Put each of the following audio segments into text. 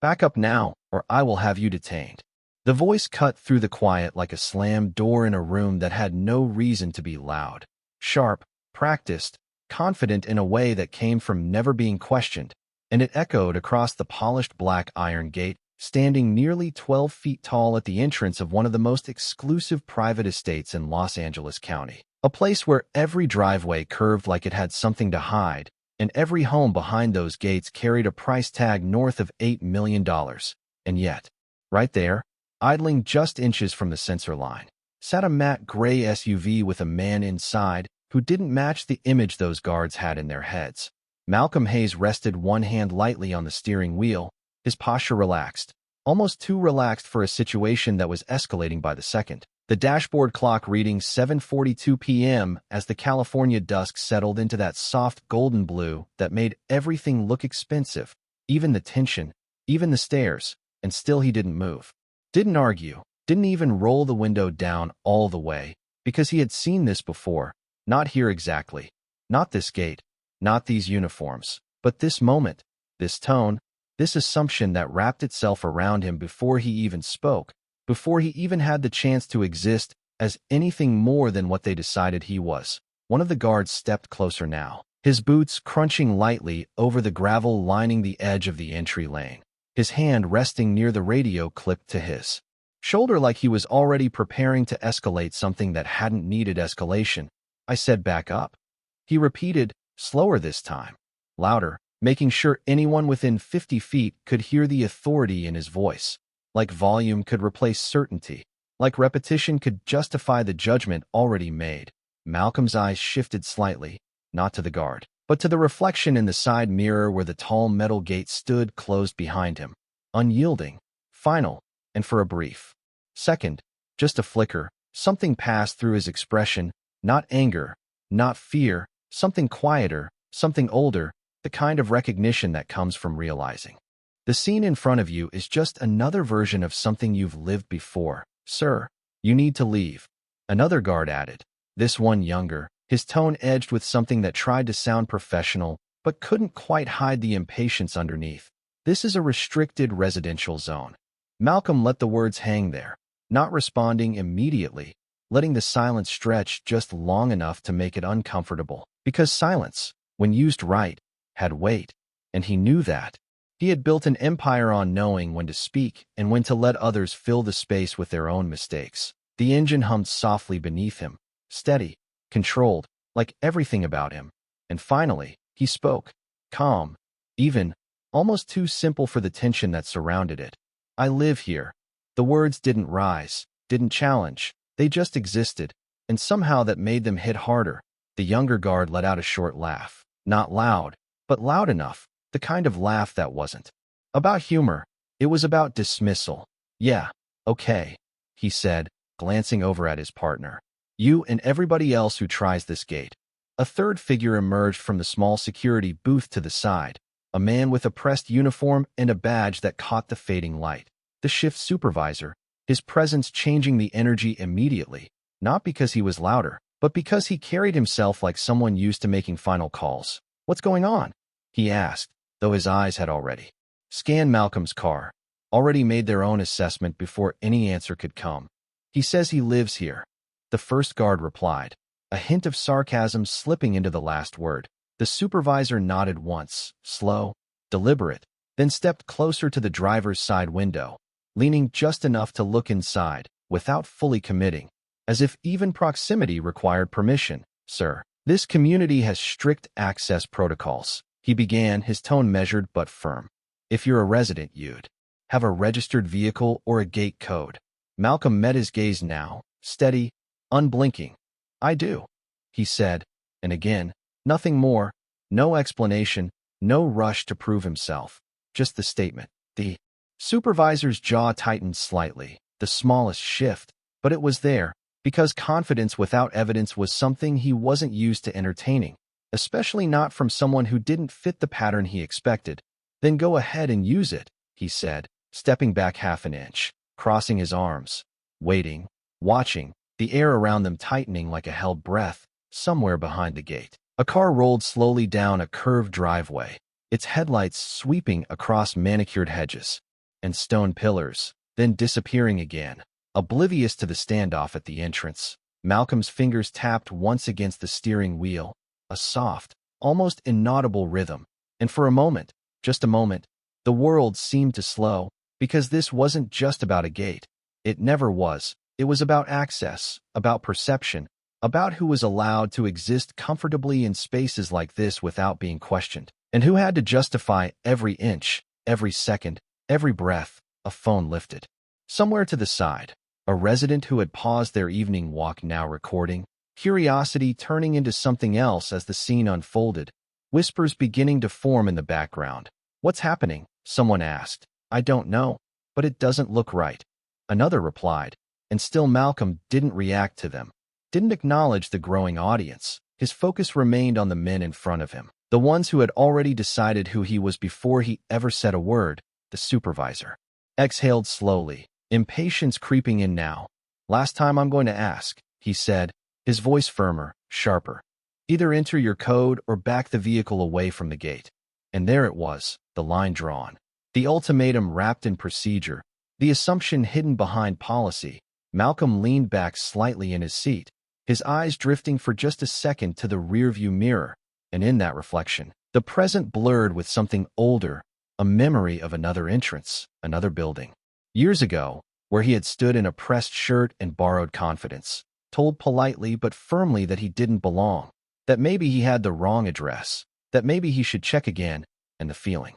Back up now, or I will have you detained." The voice cut through the quiet like a slammed door in a room that had no reason to be loud. Sharp, practiced, confident in a way that came from never being questioned, and it echoed across the polished black iron gate, standing nearly 12 feet tall at the entrance of one of the most exclusive private estates in Los Angeles County. A place where every driveway curved like it had something to hide, and every home behind those gates carried a price tag north of $8 million. And yet, right there, idling just inches from the sensor line, sat a matte gray SUV with a man inside who didn't match the image those guards had in their heads. Malcolm Hayes rested one hand lightly on the steering wheel, his posture relaxed, almost too relaxed for a situation that was escalating by the second. The dashboard clock reading 7:42 p.m. as the California dusk settled into that soft golden blue that made everything look expensive, even the tension, even the stairs, and still he didn't move. Didn't argue, didn't even roll the window down all the way, because he had seen this before. Not here exactly. Not this gate. Not these uniforms. But this moment, this tone, this assumption that wrapped itself around him before he even spoke, before he even had the chance to exist as anything more than what they decided he was. One of the guards stepped closer now, his boots crunching lightly over the gravel lining the edge of the entry lane, his hand resting near the radio clipped to his shoulder like he was already preparing to escalate something that hadn't needed escalation. "I said back up," he repeated, slower this time, louder, making sure anyone within 50 feet could hear the authority in his voice. Like volume could replace certainty, like repetition could justify the judgment already made. Malcolm's eyes shifted slightly, not to the guard, but to the reflection in the side mirror where the tall metal gate stood closed behind him, unyielding, final, and for a brief second, just a flicker, something passed through his expression, not anger, not fear, something quieter, something older, the kind of recognition that comes from realizing the scene in front of you is just another version of something you've lived before. "Sir, you need to leave," another guard added, this one younger, his tone edged with something that tried to sound professional but couldn't quite hide the impatience underneath. "This is a restricted residential zone." Malcolm let the words hang there, not responding immediately, letting the silence stretch just long enough to make it uncomfortable. Because silence, when used right, had weight, and he knew that. He had built an empire on knowing when to speak and when to let others fill the space with their own mistakes. The engine hummed softly beneath him, steady, controlled, like everything about him. And finally, he spoke, calm, even, almost too simple for the tension that surrounded it. "I live here." The words didn't rise, didn't challenge, they just existed, and somehow that made them hit harder. The younger guard let out a short laugh, not loud, but loud enough. The kind of laugh that wasn't about humor, it was about dismissal. "Yeah, okay," he said, glancing over at his partner. "You and everybody else who tries this gate." A third figure emerged from the small security booth to the side, a man with a pressed uniform and a badge that caught the fading light. The shift supervisor, his presence changing the energy immediately, not because he was louder, but because he carried himself like someone used to making final calls. "What's going on?" he asked, though his eyes had already scanned Malcolm's car, already made their own assessment before any answer could come. "He says he lives here," the first guard replied, a hint of sarcasm slipping into the last word. The supervisor nodded once, slow, deliberate, then stepped closer to the driver's side window, leaning just enough to look inside, without fully committing, as if even proximity required permission. "Sir, this community has strict access protocols," he began, his tone measured but firm. "If you're a resident, you'd have a registered vehicle or a gate code." Malcolm met his gaze now, steady, unblinking. "I do," he said, and again, nothing more, no explanation, no rush to prove himself, just the statement. The supervisor's jaw tightened slightly, the smallest shift, but it was there, because confidence without evidence was something he wasn't used to entertaining, especially not from someone who didn't fit the pattern he expected. "Then go ahead and use it," he said, stepping back half an inch, crossing his arms, waiting, watching, the air around them tightening like a held breath, somewhere behind the gate. A car rolled slowly down a curved driveway, its headlights sweeping across manicured hedges. and stone pillars, then disappearing again. Oblivious to the standoff at the entrance, Malcolm's fingers tapped once against the steering wheel, a soft, almost inaudible rhythm, and for a moment, just a moment, the world seemed to slow, because this wasn't just about a gate. It never was. It was about access, about perception, about who was allowed to exist comfortably in spaces like this without being questioned, and who had to justify every inch, every second, every breath. A phone lifted. Somewhere to the side, a resident who had paused their evening walk now recording, curiosity turning into something else as the scene unfolded, whispers beginning to form in the background. "What's happening?" someone asked. "I don't know, but it doesn't look right," another replied, and still Malcolm didn't react to them, didn't acknowledge the growing audience. His focus remained on the men in front of him, the ones who had already decided who he was before he ever said a word. The supervisor exhaled slowly, impatience creeping in now. "Last time I'm going to ask," he said, his voice firmer, sharper. "Either enter your code or back the vehicle away from the gate." And there it was, the line drawn. The ultimatum wrapped in procedure, the assumption hidden behind policy. Malcolm leaned back slightly in his seat, his eyes drifting for just a second to the rearview mirror, and in that reflection, the present blurred with something older, a memory of another entrance, another building. Years ago, where he had stood in a pressed shirt and borrowed confidence, told politely but firmly that he didn't belong, that maybe he had the wrong address, that maybe he should check again, and the feeling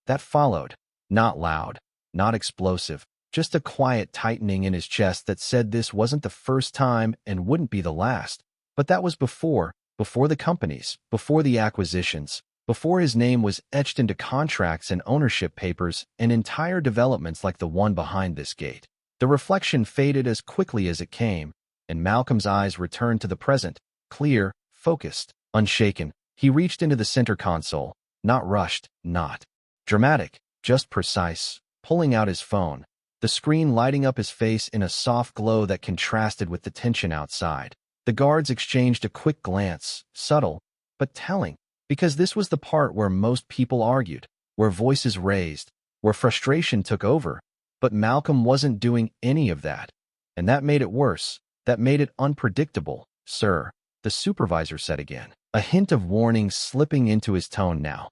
that followed, not loud, not explosive, just a quiet tightening in his chest that said this wasn't the first time and wouldn't be the last. But that was before the companies, before the acquisitions, before his name was etched into contracts and ownership papers and entire developments like the one behind this gate. The reflection faded as quickly as it came, and Malcolm's eyes returned to the present, clear, focused, unshaken. He reached into the center console, not rushed, not dramatic, just precise, pulling out his phone, the screen lighting up his face in a soft glow that contrasted with the tension outside. The guards exchanged a quick glance, subtle, but telling, because this was the part where most people argued, where voices raised, where frustration took over. But Malcolm wasn't doing any of that, and that made it worse, that made it unpredictable. "Sir," the supervisor said again, a hint of warning slipping into his tone now.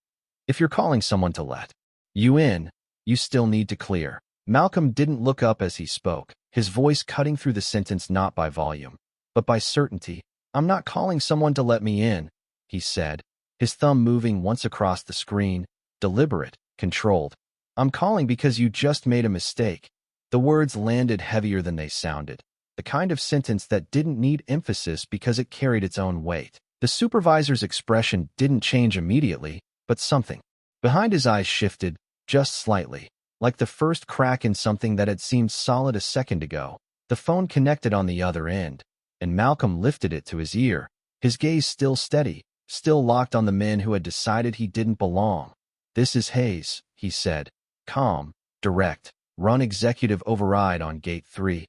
"If you're calling someone to let you in, you still need to clear." Malcolm didn't look up as he spoke, his voice cutting through the sentence not by volume, but by certainty. "I'm not calling someone to let me in," he said, his thumb moving once across the screen, deliberate, controlled. "I'm calling because you just made a mistake." The words landed heavier than they sounded, the kind of sentence that didn't need emphasis because it carried its own weight. The supervisor's expression didn't change immediately, but something behind his eyes shifted, just slightly, like the first crack in something that had seemed solid a second ago. The phone connected on the other end, and Malcolm lifted it to his ear, his gaze still steady, still locked on the men who had decided he didn't belong. "This is Hayes," he said, calm, direct, "run executive override on Gate 3.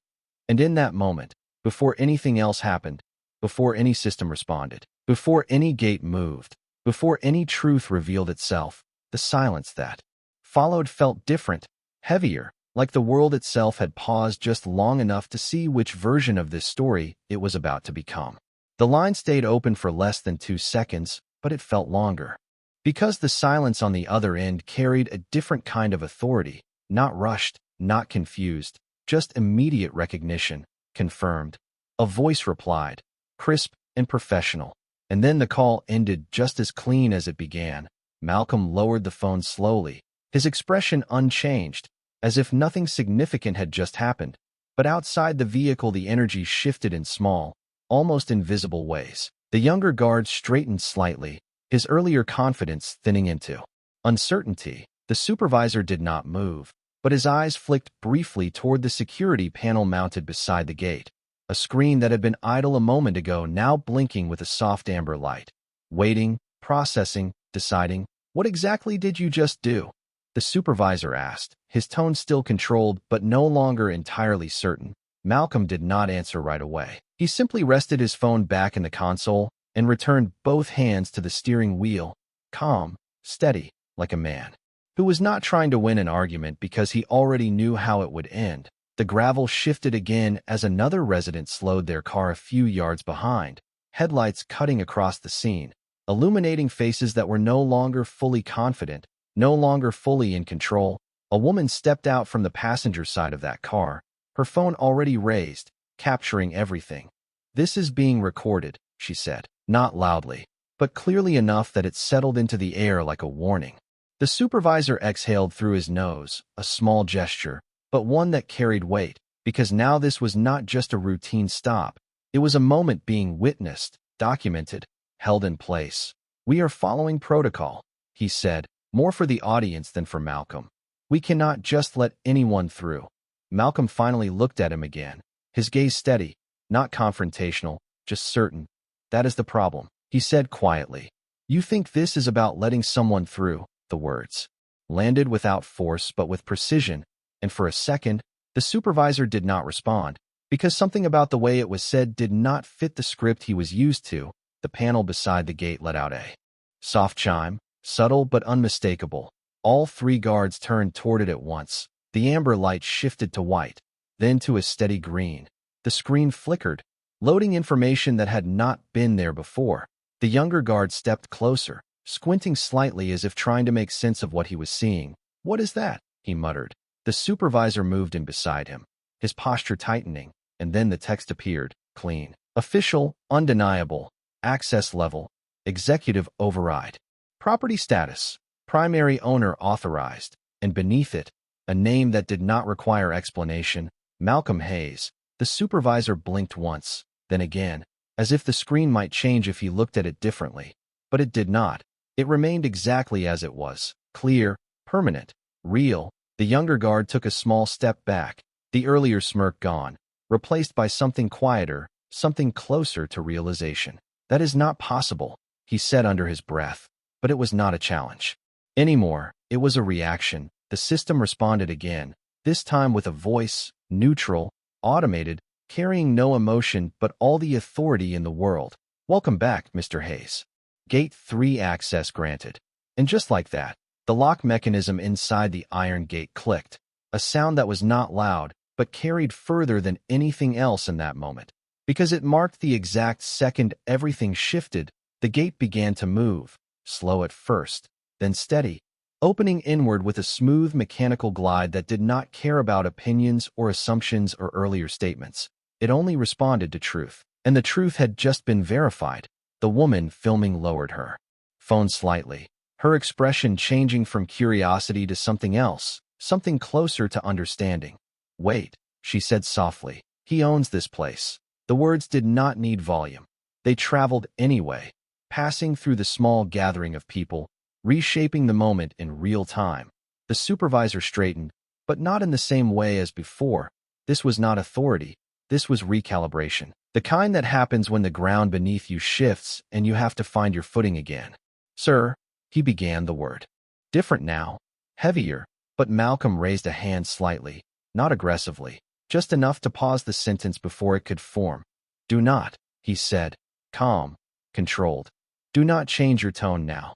And in that moment, before anything else happened, before any system responded, before any gate moved, before any truth revealed itself, the silence that followed felt different, heavier, like the world itself had paused just long enough to see which version of this story it was about to become. The line stayed open for less than 2 seconds, but it felt longer. Because the silence on the other end carried a different kind of authority, not rushed, not confused, just immediate recognition, confirmed. A voice replied, crisp and professional, and then the call ended just as clean as it began. Malcolm lowered the phone slowly, his expression unchanged, as if nothing significant had just happened. But outside the vehicle the energy shifted in small, almost invisible ways. The younger guard straightened slightly, his earlier confidence thinning into uncertainty. The supervisor did not move, but his eyes flicked briefly toward the security panel mounted beside the gate, a screen that had been idle a moment ago now blinking with a soft amber light. Waiting, processing, deciding, "What exactly did you just do?" the supervisor asked, his tone still controlled but no longer entirely certain. Malcolm did not answer right away. He simply rested his phone back in the console and returned both hands to the steering wheel, calm, steady, like a man who was not trying to win an argument because he already knew how it would end. The gravel shifted again as another resident slowed their car a few yards behind, headlights cutting across the scene, illuminating faces that were no longer fully confident, no longer fully in control. A woman stepped out from the passenger side of that car, her phone already raised, capturing everything. "This is being recorded," she said, not loudly, but clearly enough that it settled into the air like a warning. The supervisor exhaled through his nose, a small gesture, but one that carried weight, because now this was not just a routine stop. It was a moment being witnessed, documented, held in place. "We are following protocol," he said, more for the audience than for Malcolm. "We cannot just let anyone through." Malcolm finally looked at him again, his gaze steady, not confrontational, just certain. "That is the problem," he said quietly. "You think this is about letting someone through." The words landed without force but with precision, and for a second, the supervisor did not respond, because something about the way it was said did not fit the script he was used to. The panel beside the gate let out a soft chime, subtle but unmistakable. All three guards turned toward it at once. The amber light shifted to white, then to a steady green. The screen flickered, loading information that had not been there before. The younger guard stepped closer, squinting slightly as if trying to make sense of what he was seeing. "What is that?" he muttered. The supervisor moved in beside him, his posture tightening, and then the text appeared, clean. "Official, undeniable, access level, executive override. Property status, primary owner authorized," and beneath it, a name that did not require explanation, Malcolm Hayes. The supervisor blinked once, then again, as if the screen might change if he looked at it differently. But it did not. It remained exactly as it was, clear, permanent, real. The younger guard took a small step back, the earlier smirk gone, replaced by something quieter, something closer to realization. "That is not possible," he said under his breath, but it was not a challenge anymore. It was a reaction. The system responded again, this time with a voice, neutral, automated, carrying no emotion but all the authority in the world. "Welcome back, Mr. Hayes. Gate 3 access granted." And just like that, the lock mechanism inside the iron gate clicked, a sound that was not loud, but carried further than anything else in that moment. Because it marked the exact second everything shifted, the gate began to move, slow at first, then steady, opening inward with a smooth mechanical glide that did not care about opinions or assumptions or earlier statements. It only responded to truth. And the truth had just been verified. The woman filming lowered her phone slightly, her expression changing from curiosity to something else, something closer to understanding. "Wait," she said softly. "He owns this place." The words did not need volume. They traveled anyway, passing through the small gathering of people, reshaping the moment in real time. The supervisor straightened, but not in the same way as before. This was not authority. This was recalibration. The kind that happens when the ground beneath you shifts and you have to find your footing again. "Sir," he began the word. Different now, heavier, but Malcolm raised a hand slightly, not aggressively, just enough to pause the sentence before it could form. "Do not," he said, calm, controlled. "Do not change your tone now."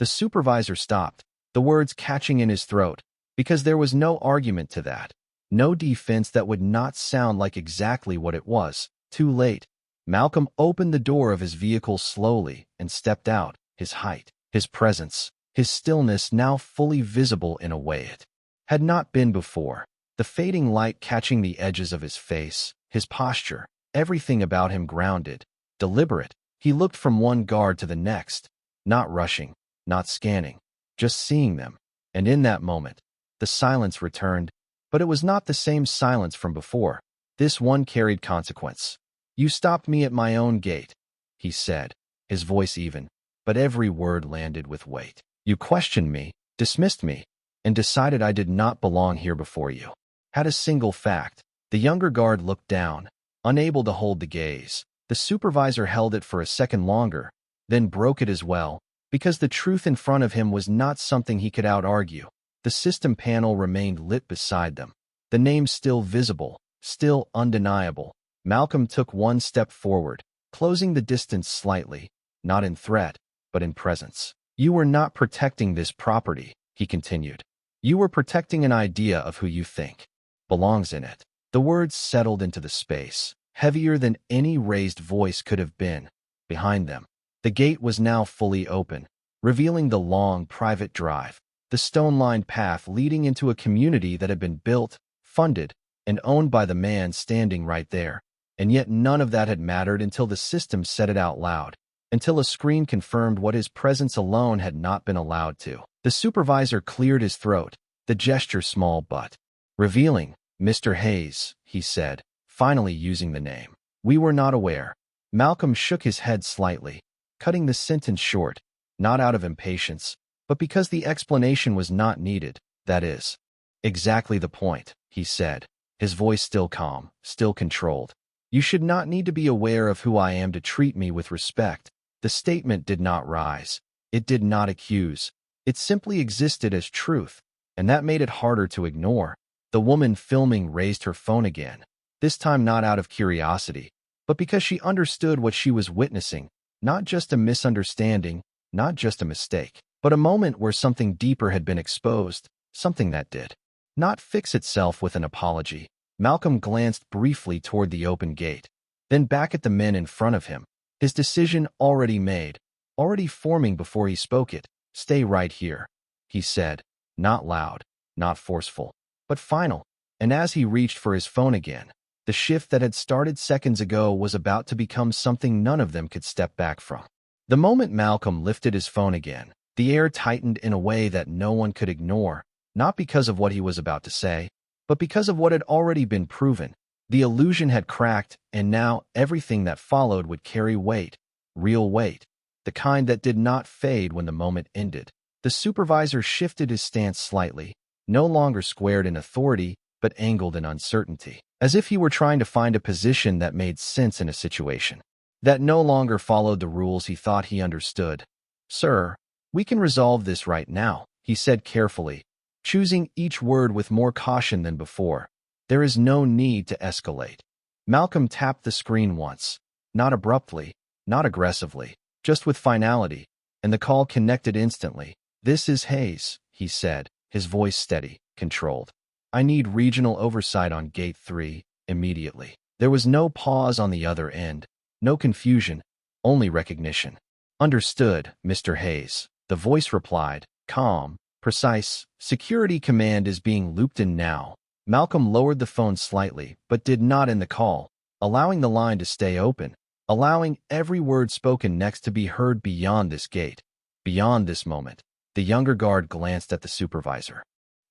The supervisor stopped, the words catching in his throat, because there was no argument to that, no defense that would not sound like exactly what it was. Too late. Malcolm opened the door of his vehicle slowly and stepped out, his height, his presence, his stillness now fully visible in a way it had not been before. The fading light catching the edges of his face, his posture, everything about him grounded, deliberate. He looked from one guard to the next, not rushing, not scanning, just seeing them. And in that moment, the silence returned, but it was not the same silence from before. This one carried consequence. "You stopped me at my own gate," he said, his voice even, but every word landed with weight. "You questioned me, dismissed me, and decided I did not belong here before you. Had a single fact." The younger guard looked down, unable to hold the gaze. The supervisor held it for a second longer, then broke it as well, because the truth in front of him was not something he could out-argue. The system panel remained lit beside them, the name still visible, still undeniable. Malcolm took one step forward, closing the distance slightly, not in threat, but in presence. "You were not protecting this property," he continued. You were protecting an idea of who you think belongs in it. The words settled into the space, heavier than any raised voice could have been. Behind them, the gate was now fully open, revealing the long, private drive, the stone-lined path leading into a community that had been built, funded, and owned by the man standing right there. And yet none of that had mattered until the system said it out loud, until a screen confirmed what his presence alone had not been allowed to. The supervisor cleared his throat, the gesture small but revealing. Mr. Hayes, he said, finally using the name. We were not aware. Malcolm shook his head slightly, cutting the sentence short, not out of impatience, but because the explanation was not needed. That is exactly the point, he said, his voice still calm, still controlled. You should not need to be aware of who I am to treat me with respect. The statement did not rise. It did not accuse. It simply existed as truth, and that made it harder to ignore. The woman filming raised her phone again, this time not out of curiosity, but because she understood what she was witnessing, not just a misunderstanding, not just a mistake, but a moment where something deeper had been exposed, something that did not fix itself with an apology. Malcolm glanced briefly toward the open gate, then back at the men in front of him, his decision already made, already forming before he spoke it. Stay right here, he said, not loud, not forceful, but final. And as he reached for his phone again, the shift that had started seconds ago was about to become something none of them could step back from. The moment Malcolm lifted his phone again, the air tightened in a way that no one could ignore, not because of what he was about to say, but because of what had already been proven. The illusion had cracked, and now everything that followed would carry weight, real weight, the kind that did not fade when the moment ended. The supervisor shifted his stance slightly, no longer squared in authority, but angled in uncertainty, as if he were trying to find a position that made sense in a situation that no longer followed the rules he thought he understood. Sir, we can resolve this right now, he said carefully, choosing each word with more caution than before. There is no need to escalate. Malcolm tapped the screen once, not abruptly, not aggressively, just with finality, and the call connected instantly. This is Hayes, he said, his voice steady, controlled. I need regional oversight on Gate 3, immediately. There was no pause on the other end, no confusion, only recognition. Understood, Mr. Hayes, the voice replied, calm, precise. Security command is being looped in now. Malcolm lowered the phone slightly, but did not end the call, allowing the line to stay open, allowing every word spoken next to be heard beyond this gate, beyond this moment. The younger guard glanced at the supervisor,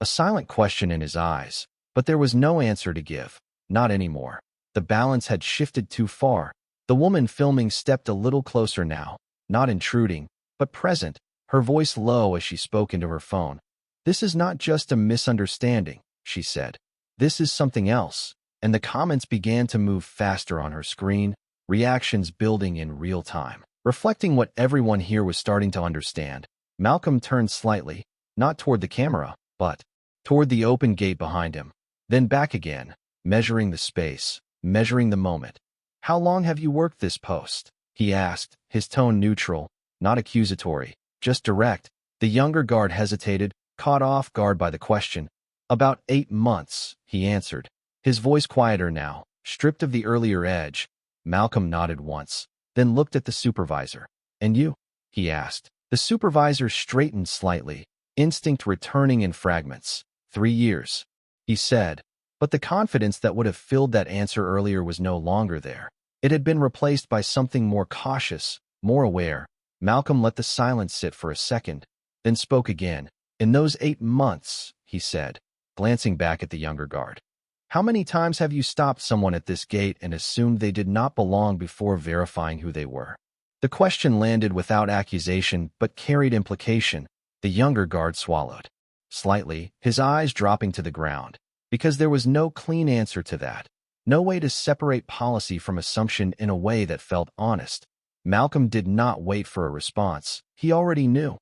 a silent question in his eyes, but there was no answer to give, not anymore. The balance had shifted too far. The woman filming stepped a little closer now, not intruding, but present, her voice low as she spoke into her phone. This is not just a misunderstanding, she said. This is something else. And the comments began to move faster on her screen, reactions building in real time, reflecting what everyone here was starting to understand. Malcolm turned slightly, not toward the camera, but toward the open gate behind him, then back again, measuring the space, measuring the moment. How long have you worked this post? He asked, his tone neutral, not accusatory, just direct. The younger guard hesitated, caught off guard by the question. About 8 months, he answered, his voice quieter now, stripped of the earlier edge. Malcolm nodded once, then looked at the supervisor. And you? He asked. The supervisor straightened slightly, instinct returning in fragments. 3 years, he said, but the confidence that would have filled that answer earlier was no longer there. It had been replaced by something more cautious, more aware. Malcolm let the silence sit for a second, then spoke again. In those 8 months, he said, glancing back at the younger guard. How many times have you stopped someone at this gate and assumed they did not belong before verifying who they were? The question landed without accusation but carried implication. The younger guard swallowed slightly, his eyes dropping to the ground, because there was no clean answer to that, no way to separate policy from assumption in a way that felt honest. Malcolm did not wait for a response. He already knew.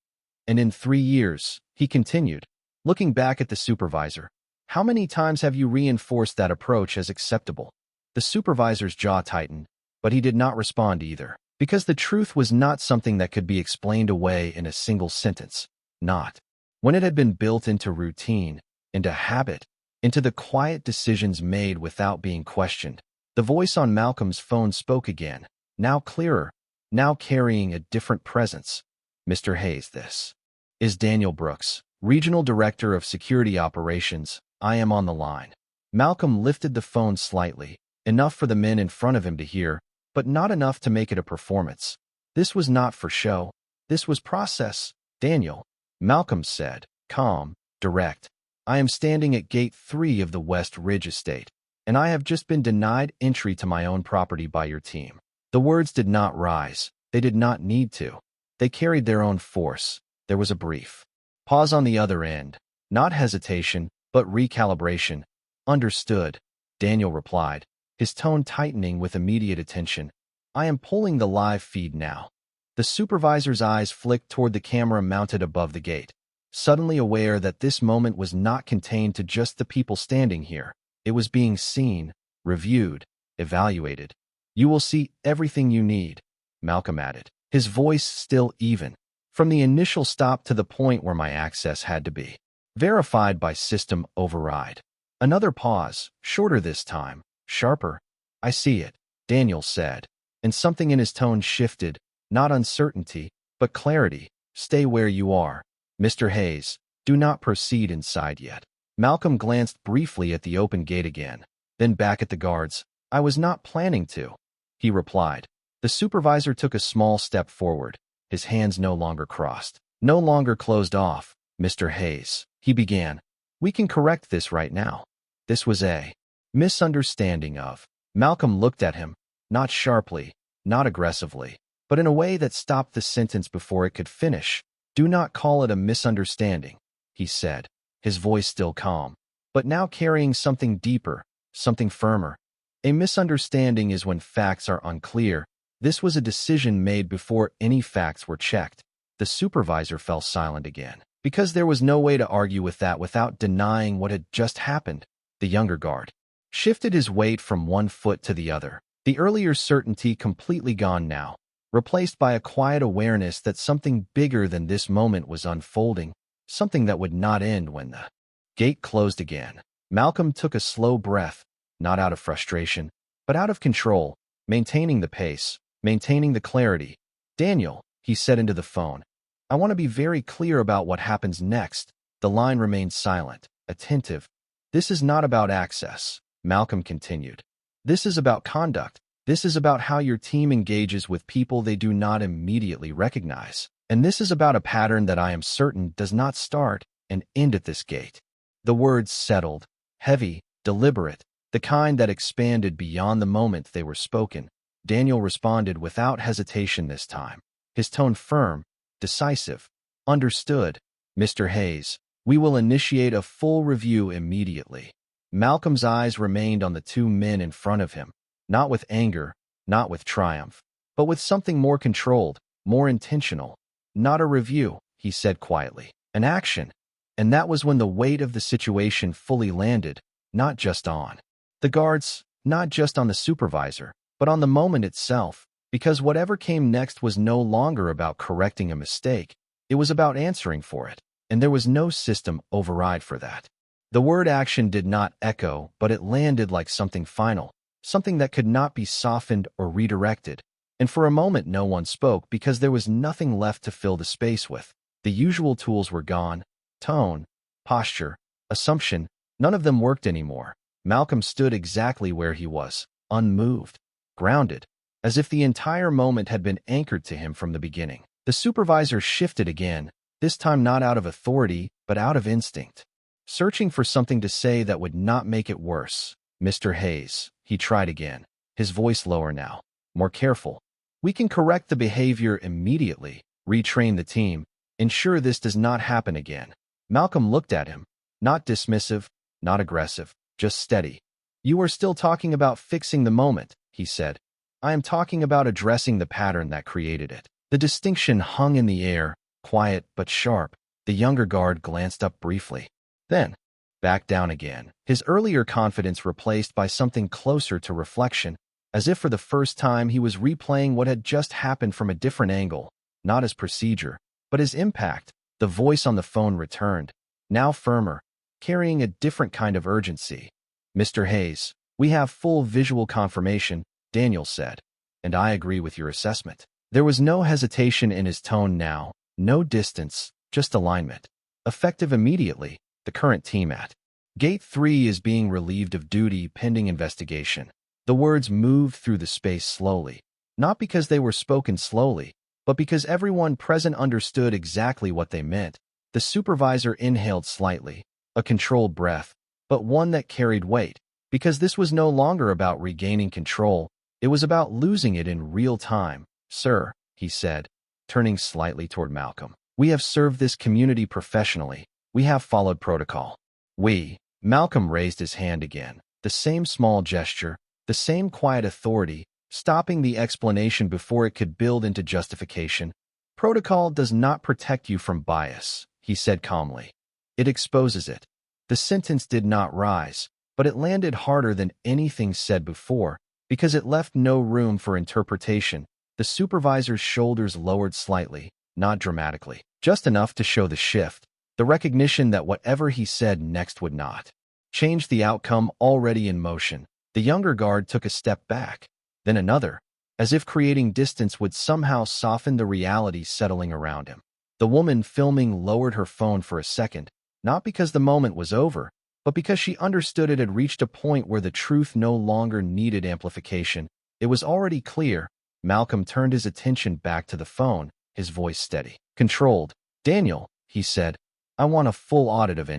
And in 3 years, he continued, looking back at the supervisor, how many times have you reinforced that approach as acceptable? The supervisor's jaw tightened, but he did not respond either, because the truth was not something that could be explained away in a single sentence. Not when it had been built into routine, into habit, into the quiet decisions made without being questioned. The voice on Malcolm's phone spoke again, now clearer, now carrying a different presence. "Mr. Hayes, this is Daniel Brooks, Regional Director of Security Operations. I am on the line." Malcolm lifted the phone slightly, enough for the men in front of him to hear, but not enough to make it a performance. This was not for show. This was process. "Daniel," Malcolm said, calm, direct, "I am standing at Gate 3 of the West Ridge Estate, and I have just been denied entry to my own property by your team." The words did not rise. They did not need to. They carried their own force. There was a brief pause on the other end. Not hesitation, but recalibration. "Understood," Daniel replied, his tone tightening with immediate attention. "I am pulling the live feed now." The supervisor's eyes flicked toward the camera mounted above the gate, suddenly aware that this moment was not contained to just the people standing here. It was being seen, reviewed, evaluated. "You will see everything you need," Malcolm added, his voice still even, "from the initial stop to the point where my access had to be verified by system override." Another pause, shorter this time, sharper. "I see it," Daniel said, and something in his tone shifted, not uncertainty, but clarity. "Stay where you are. Mr. Hayes, do not proceed inside yet." Malcolm glanced briefly at the open gate again, then back at the guards. "I was not planning to," he replied. The supervisor took a small step forward, his hands no longer crossed, no longer closed off. "Mr. Hayes," he began, "we can correct this right now. This was a misunderstanding of." Malcolm looked at him, not sharply, not aggressively, but in a way that stopped the sentence before it could finish. "Do not call it a misunderstanding," he said, his voice still calm, but now carrying something deeper, something firmer. "A misunderstanding is when facts are unclear. This was a decision made before any facts were checked." The supervisor fell silent again, because there was no way to argue with that without denying what had just happened. The younger guard shifted his weight from one foot to the other, the earlier certainty completely gone now, replaced by a quiet awareness that something bigger than this moment was unfolding, something that would not end when the gate closed again. Malcolm took a slow breath, not out of frustration, but out of control, maintaining the pace, maintaining the clarity. "Daniel," he said into the phone, "I want to be very clear about what happens next." The line remained silent, attentive. "This is not about access," Malcolm continued. "This is about conduct. This is about how your team engages with people they do not immediately recognize. And this is about a pattern that I am certain does not start and end at this gate." The words settled, heavy, deliberate, the kind that expanded beyond the moment they were spoken. Daniel responded without hesitation this time, his tone firm, decisive. "Understood, Mr. Hayes. We will initiate a full review immediately." Malcolm's eyes remained on the two men in front of him, not with anger, not with triumph, but with something more controlled, more intentional. "Not a review," he said quietly, "an action." And that was when the weight of the situation fully landed, not just on the guards, not just on the supervisor, but on the moment itself, because whatever came next was no longer about correcting a mistake. It was about answering for it, and there was no system override for that. The word action did not echo, but it landed like something final, something that could not be softened or redirected. And for a moment no one spoke because there was nothing left to fill the space with. The usual tools were gone. Tone, posture, assumption, none of them worked anymore. Malcolm stood exactly where he was, unmoved, grounded, as if the entire moment had been anchored to him from the beginning. The supervisor shifted again, this time not out of authority, but out of instinct, searching for something to say that would not make it worse. "Mr. Hayes," he tried again, his voice lower now, more careful. "We can correct the behavior immediately, retrain the team, ensure this does not happen again." Malcolm looked at him, not dismissive, not aggressive, just steady. "You are still talking about fixing the moment," he said. "I am talking about addressing the pattern that created it." The distinction hung in the air, quiet but sharp. The younger guard glanced up briefly, then back down again, his earlier confidence replaced by something closer to reflection, as if for the first time he was replaying what had just happened from a different angle, not as procedure, but as impact. The voice on the phone returned, now firmer, carrying a different kind of urgency. "Mr. Hayes, we have full visual confirmation," Daniel said, "and I agree with your assessment." There was no hesitation in his tone now, no distance, just alignment. "Effective immediately, the current team at Gate 3 is being relieved of duty pending investigation." The words moved through the space slowly, not because they were spoken slowly, but because everyone present understood exactly what they meant. The supervisor inhaled slightly, a controlled breath, but one that carried weight, because this was no longer about regaining control, it was about losing it in real time. "Sir," he said, turning slightly toward Malcolm, "we have served this community professionally. We have followed protocol." Malcolm raised his hand again, the same small gesture, the same quiet authority, stopping the explanation before it could build into justification. "Protocol does not protect you from bias," he said calmly. "It exposes it." The sentence did not rise, but it landed harder than anything said before, because it left no room for interpretation. The supervisor's shoulders lowered slightly, not dramatically, just enough to show the shift, the recognition that whatever he said next would not change the outcome already in motion. The younger guard took a step back, then another, as if creating distance would somehow soften the reality settling around him. The woman filming lowered her phone for a second, not because the moment was over, but because she understood it had reached a point where the truth no longer needed amplification. It was already clear. Malcolm turned his attention back to the phone, his voice steady, controlled. "Daniel," he said, "I want a full audit of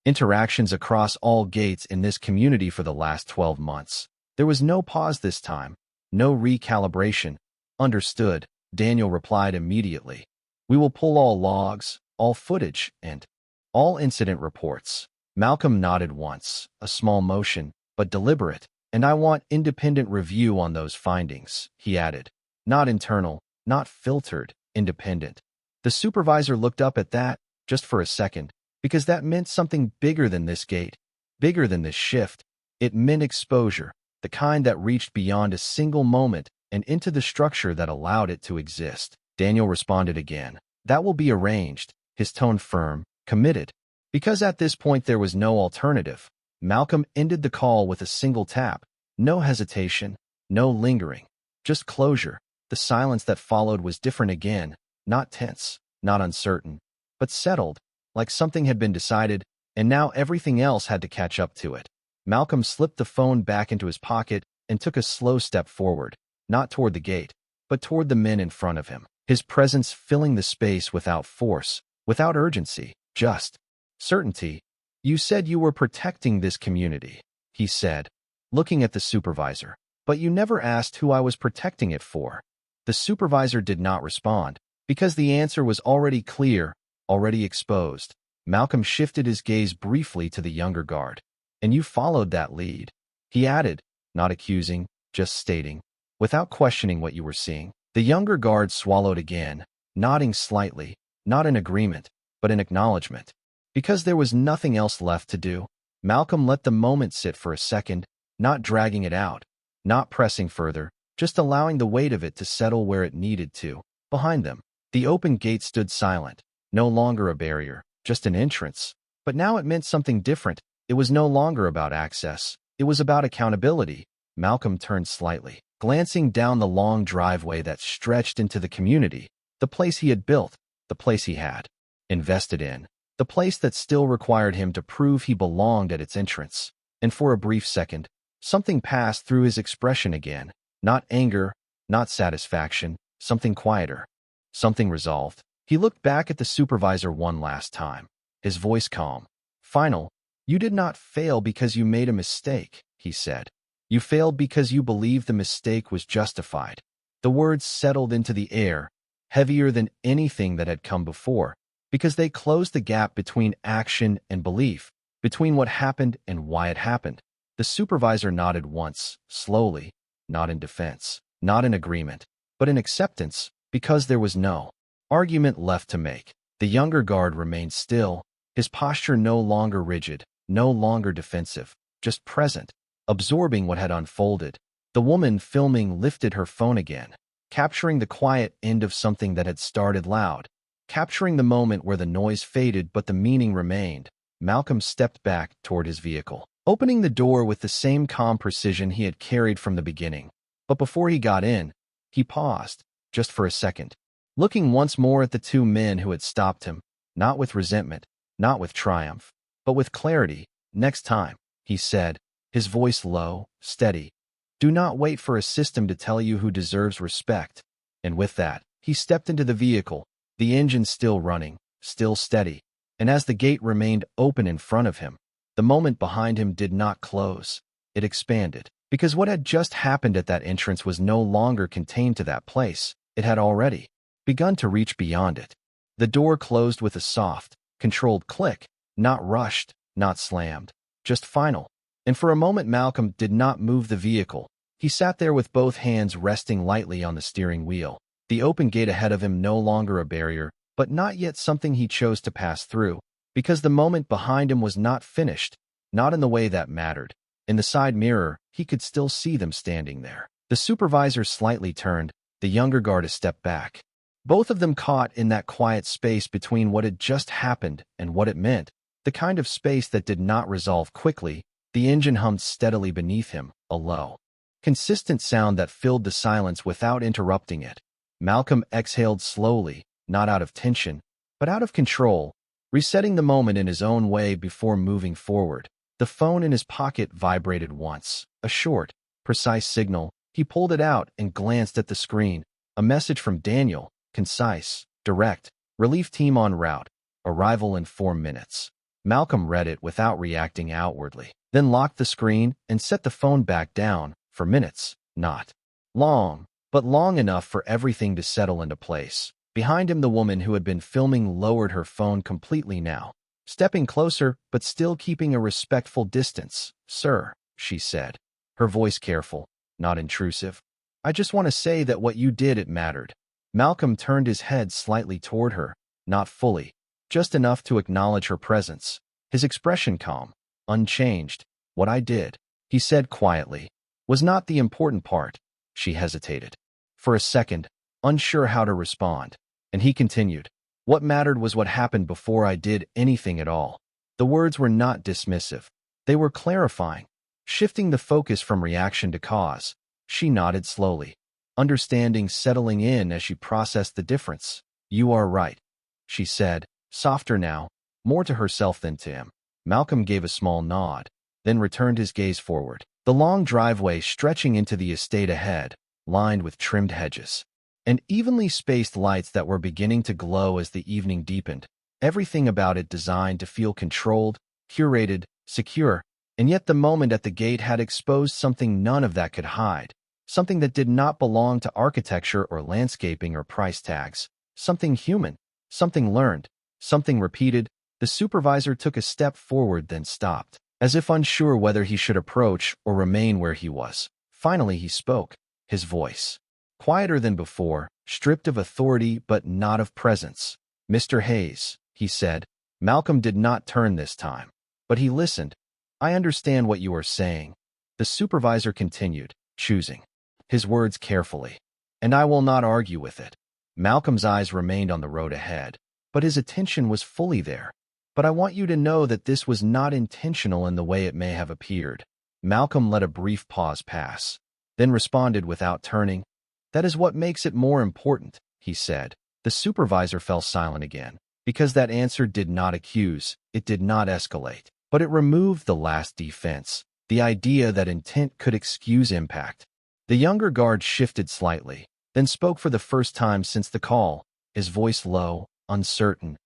interactions across all gates in this community for the last 12 months. There was no pause this time, no recalibration. "Understood," Daniel replied immediately. "We will pull all logs, all footage, and all incident reports." Malcolm nodded once, a small motion, but deliberate. "And I want independent review on those findings," he added. "Not internal, not filtered, independent." The supervisor looked up at that, just for a second, because that meant something bigger than this gate, bigger than this shift. It meant exposure, the kind that reached beyond a single moment and into the structure that allowed it to exist. Daniel responded again. "That will be arranged," his tone firm, committed. Because at this point there was no alternative, Malcolm ended the call with a single tap. No hesitation, no lingering, just closure. The silence that followed was different again, not tense, not uncertain, but settled, like something had been decided, and now everything else had to catch up to it. Malcolm slipped the phone back into his pocket and took a slow step forward, not toward the gate, but toward the men in front of him, his presence filling the space without force, without urgency, just certainty. "You said you were protecting this community," he said, looking at the supervisor, "but you never asked who I was protecting it for." The supervisor did not respond, because the answer was already clear, already exposed. Malcolm shifted his gaze briefly to the younger guard. "And you followed that lead," he added, not accusing, just stating, "without questioning what you were seeing." The younger guard swallowed again, nodding slightly, not in agreement, but in acknowledgement. Because there was nothing else left to do, Malcolm let the moment sit for a second, not dragging it out, not pressing further, just allowing the weight of it to settle where it needed to. Behind them, the open gate stood silent, no longer a barrier, just an entrance. But now it meant something different. It was no longer about access. It was about accountability. Malcolm turned slightly, glancing down the long driveway that stretched into the community, the place he had built, the place he had invested in, the place that still required him to prove he belonged at its entrance. And for a brief second, something passed through his expression again. Not anger, not satisfaction, something quieter, something resolved. He looked back at the supervisor one last time, his voice calm. "Final, you did not fail because you made a mistake," he said. "You failed because you believed the mistake was justified." The words settled into the air, heavier than anything that had come before, because they closed the gap between action and belief, between what happened and why it happened. The supervisor nodded once, slowly, not in defense, not in agreement, but in acceptance, because there was no argument left to make. The younger guard remained still, his posture no longer rigid, no longer defensive, just present, absorbing what had unfolded. The woman filming lifted her phone again, capturing the quiet end of something that had started loud, Capturing the moment where the noise faded but the meaning remained, Malcolm stepped back toward his vehicle, opening the door with the same calm precision he had carried from the beginning. But before he got in, he paused, just for a second, looking once more at the two men who had stopped him, not with resentment, not with triumph, but with clarity. "Next time," he said, his voice low, steady. "Do not wait for a system to tell you who deserves respect." And with that, he stepped into the vehicle, the engine still running, still steady. And as the gate remained open in front of him, the moment behind him did not close. It expanded. Because what had just happened at that entrance was no longer contained to that place. It had already begun to reach beyond it. The door closed with a soft, controlled click, not rushed, not slammed, just final. And for a moment Malcolm did not move the vehicle. He sat there with both hands resting lightly on the steering wheel. The open gate ahead of him no longer a barrier, but not yet something he chose to pass through, because the moment behind him was not finished, not in the way that mattered. In the side mirror, he could still see them standing there. The supervisor slightly turned, the younger guard a step back. Both of them caught in that quiet space between what had just happened and what it meant, the kind of space that did not resolve quickly. The engine hummed steadily beneath him, a low, consistent sound that filled the silence without interrupting it. Malcolm exhaled slowly, not out of tension, but out of control, resetting the moment in his own way before moving forward. The phone in his pocket vibrated once, a short, precise signal. He pulled it out and glanced at the screen. A message from Daniel, concise, direct. "Relief team en route. Arrival in 4 minutes." Malcolm read it without reacting outwardly, then locked the screen and set the phone back down. For minutes, not long, but long enough for everything to settle into place. Behind him, the woman who had been filming lowered her phone completely now, stepping closer but still keeping a respectful distance. "Sir," she said, her voice careful, not intrusive. "I just want to say that what you did, it mattered." Malcolm turned his head slightly toward her, not fully, just enough to acknowledge her presence. His expression calm, unchanged. "What I did," he said quietly, "was not the important part." She hesitated. For a second, unsure how to respond, and he continued, "What mattered was what happened before I did anything at all." The words were not dismissive. They were clarifying, shifting the focus from reaction to cause. She nodded slowly, understanding settling in as she processed the difference. "You are right," she said, softer now, more to herself than to him. Malcolm gave a small nod, then returned his gaze forward. The long driveway stretching into the estate ahead, lined with trimmed hedges and evenly spaced lights that were beginning to glow as the evening deepened. Everything about it designed to feel controlled, curated, secure, and yet the moment at the gate had exposed something none of that could hide, something that did not belong to architecture or landscaping or price tags, something human, something learned, something repeated. The supervisor took a step forward then stopped, as if unsure whether he should approach or remain where he was. Finally he spoke, his voice quieter than before, stripped of authority but not of presence. "Mr. Hayes," he said. Malcolm did not turn this time, but he listened. "I understand what you are saying," the supervisor continued, choosing his words carefully, "and I will not argue with it." Malcolm's eyes remained on the road ahead, but his attention was fully there. "But I want you to know that this was not intentional in the way it may have appeared." Malcolm let a brief pause pass, then responded without turning. "That is what makes it more important," he said. The supervisor fell silent again, because that answer did not accuse, it did not escalate, but it removed the last defense, the idea that intent could excuse impact. The younger guard shifted slightly, then spoke for the first time since the call, his voice low, uncertain.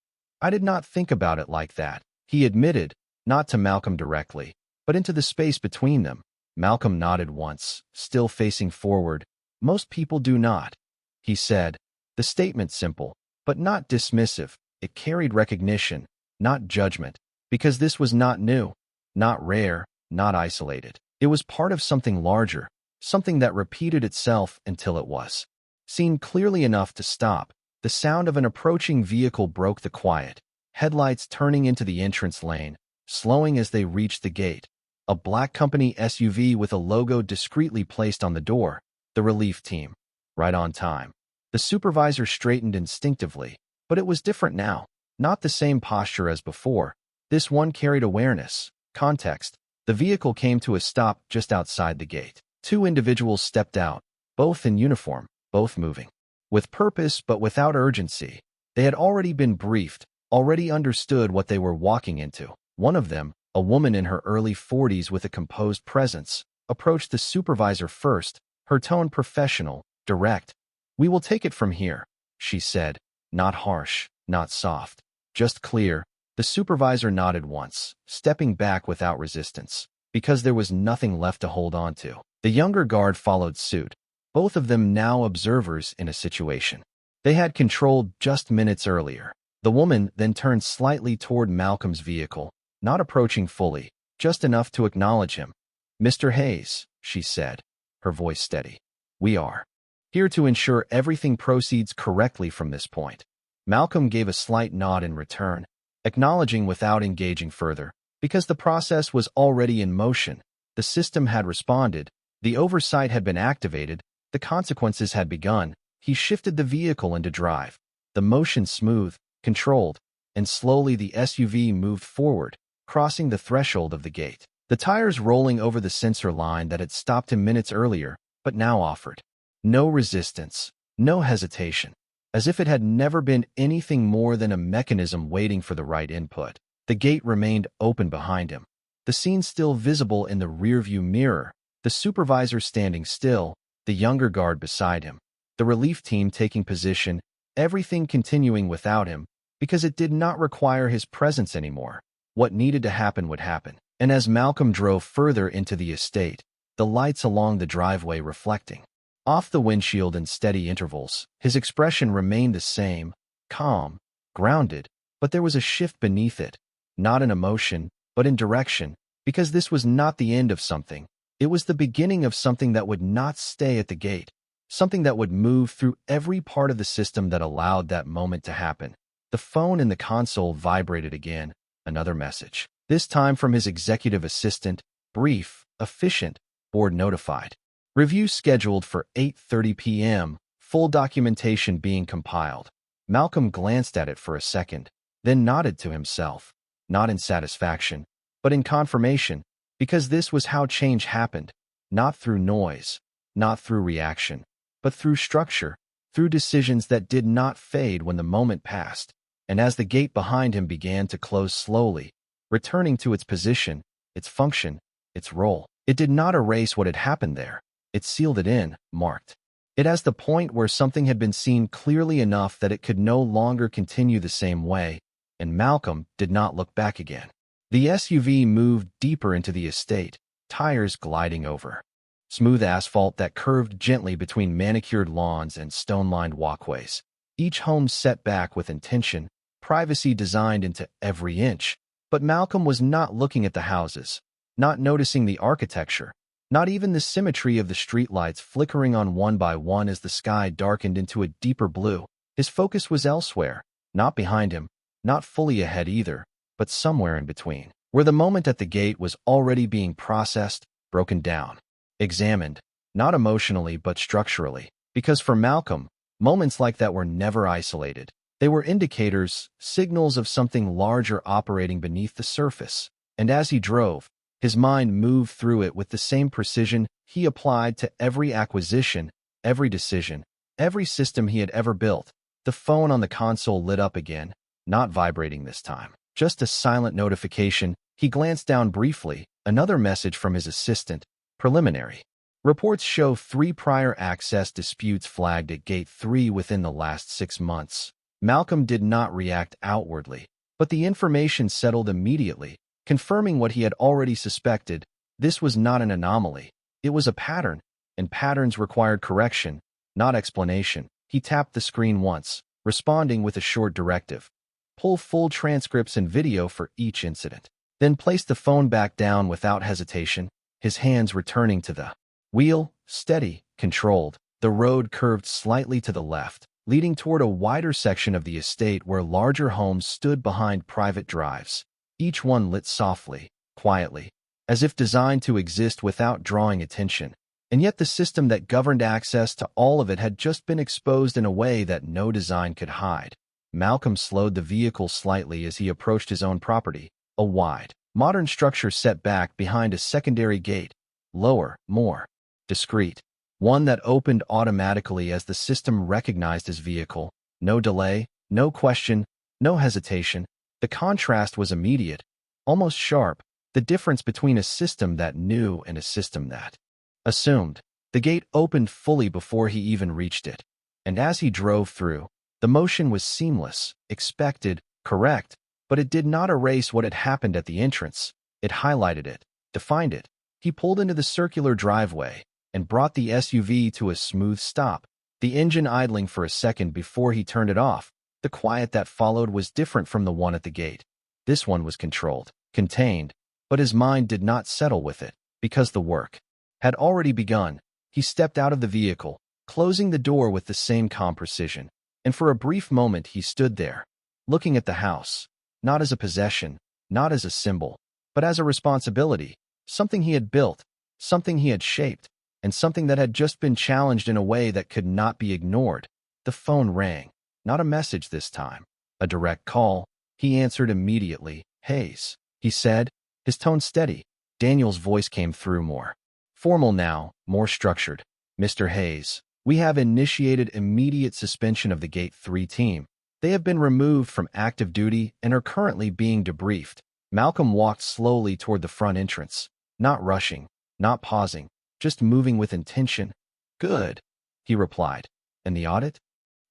"I did not think about it like that," he admitted, not to Malcolm directly, but into the space between them. Malcolm nodded once, still facing forward. "Most people do not," he said. The statement simple, but not dismissive. It carried recognition, not judgment, because this was not new, not rare, not isolated. It was part of something larger, something that repeated itself until it was seen clearly enough to stop. The sound of an approaching vehicle broke the quiet, headlights turning into the entrance lane, slowing as they reached the gate. A black company SUV with a logo discreetly placed on the door. The relief team. Right on time. The supervisor straightened instinctively, But it was different now. Not the same posture as before. This one carried awareness, context. The vehicle came to a stop just outside the gate. Two individuals stepped out, both in uniform, both moving. With purpose but without urgency. They had already been briefed, already understood what they were walking into. One of them, a woman in her early 40s with a composed presence, approached the supervisor first, her tone professional, direct. "We will take it from here," she said, not harsh, not soft, just clear. The supervisor nodded once, stepping back without resistance, because there was nothing left to hold on to. The younger guard followed suit, both of them now observers in a situation they had controlled just minutes earlier. The woman then turned slightly toward Malcolm's vehicle, not approaching fully, just enough to acknowledge him. "Mr. Hayes," she said, her voice steady. "We are here to ensure everything proceeds correctly from this point." Malcolm gave a slight nod in return, acknowledging without engaging further, because the process was already in motion. The system had responded, the oversight had been activated, the consequences had begun. He shifted the vehicle into drive. The motion smooth, controlled, and slowly the SUV moved forward, crossing the threshold of the gate. The tires rolling over the sensor line that had stopped him minutes earlier, but now offered no resistance, no hesitation, as if it had never been anything more than a mechanism waiting for the right input. The gate remained open behind him, the scene still visible in the rearview mirror, the supervisor standing still, the younger guard beside him, the relief team taking position, everything continuing without him, because it did not require his presence anymore. What needed to happen would happen. And as Malcolm drove further into the estate, the lights along the driveway reflecting off the windshield in steady intervals, his expression remained the same, calm, grounded, but there was a shift beneath it, not in emotion, but in direction, because this was not the end of something. It was the beginning of something that would not stay at the gate, something that would move through every part of the system that allowed that moment to happen. The phone in the console vibrated again, another message. This time from his executive assistant, brief, efficient, board notified. Review scheduled for 8:30 p.m., full documentation being compiled. Malcolm glanced at it for a second, then nodded to himself, not in satisfaction, but in confirmation, because this was how change happened, not through noise, not through reaction, but through structure, through decisions that did not fade when the moment passed. And as the gate behind him began to close slowly, returning to its position, its function, its role, it did not erase what had happened there. It sealed it in, marked it as the point where something had been seen clearly enough that it could no longer continue the same way, and Malcolm did not look back again. The SUV moved deeper into the estate, tires gliding over smooth asphalt that curved gently between manicured lawns and stone-lined walkways. Each home set back with intention, privacy designed into every inch. But Malcolm was not looking at the houses, not noticing the architecture, not even the symmetry of the streetlights flickering on one by one as the sky darkened into a deeper blue. His focus was elsewhere, not behind him, not fully ahead either, but somewhere in between, where the moment at the gate was already being processed, broken down, examined, not emotionally but structurally, because for Malcolm, moments like that were never isolated. They were indicators, signals of something larger operating beneath the surface. And as he drove, his mind moved through it with the same precision he applied to every acquisition, every decision, every system he had ever built. The phone on the console lit up again, not vibrating this time, just a silent notification. He glanced down briefly, another message from his assistant, preliminary. Reports show 3 prior access disputes flagged at Gate 3 within the last 6 months. Malcolm did not react outwardly, but the information settled immediately, confirming what he had already suspected. This was not an anomaly. It was a pattern, and patterns required correction, not explanation. He tapped the screen once, responding with a short directive. Pull full transcripts and video for each incident. Then placed the phone back down without hesitation, his hands returning to the wheel, steady, controlled. The road curved slightly to the left, leading toward a wider section of the estate where larger homes stood behind private drives, each one lit softly, quietly, as if designed to exist without drawing attention. And yet the system that governed access to all of it had just been exposed in a way that no design could hide. Malcolm slowed the vehicle slightly as he approached his own property, a wide, modern structure set back behind a secondary gate, lower, more discreet, one that opened automatically as the system recognized his vehicle. No delay, no question, no hesitation. The contrast was immediate, almost sharp, the difference between a system that knew and a system that assumed. The gate opened fully before he even reached it, and as he drove through, the motion was seamless, expected, correct, but it did not erase what had happened at the entrance. It highlighted it, defined it. He pulled into the circular driveway and brought the SUV to a smooth stop, the engine idling for a second before he turned it off. The quiet that followed was different from the one at the gate. This one was controlled, contained, but his mind did not settle with it, because the work had already begun. He stepped out of the vehicle, closing the door with the same calm precision, and for a brief moment he stood there, looking at the house, not as a possession, not as a symbol, but as a responsibility, something he had built, something he had shaped, and something that had just been challenged in a way that could not be ignored. The phone rang, not a message this time, a direct call. He answered immediately. "Hayes," he said, his tone steady. Daniel's voice came through more formal now, more structured. "Mr. Hayes, we have initiated immediate suspension of the Gate 3 team. They have been removed from active duty and are currently being debriefed." Malcolm walked slowly toward the front entrance, not rushing, not pausing, just moving with intention. "Good," he replied. "And the audit?"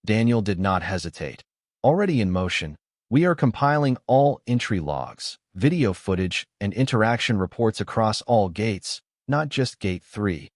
Daniel did not hesitate. "Already in motion. We are compiling all entry logs, video footage, and interaction reports across all gates, not just Gate 3.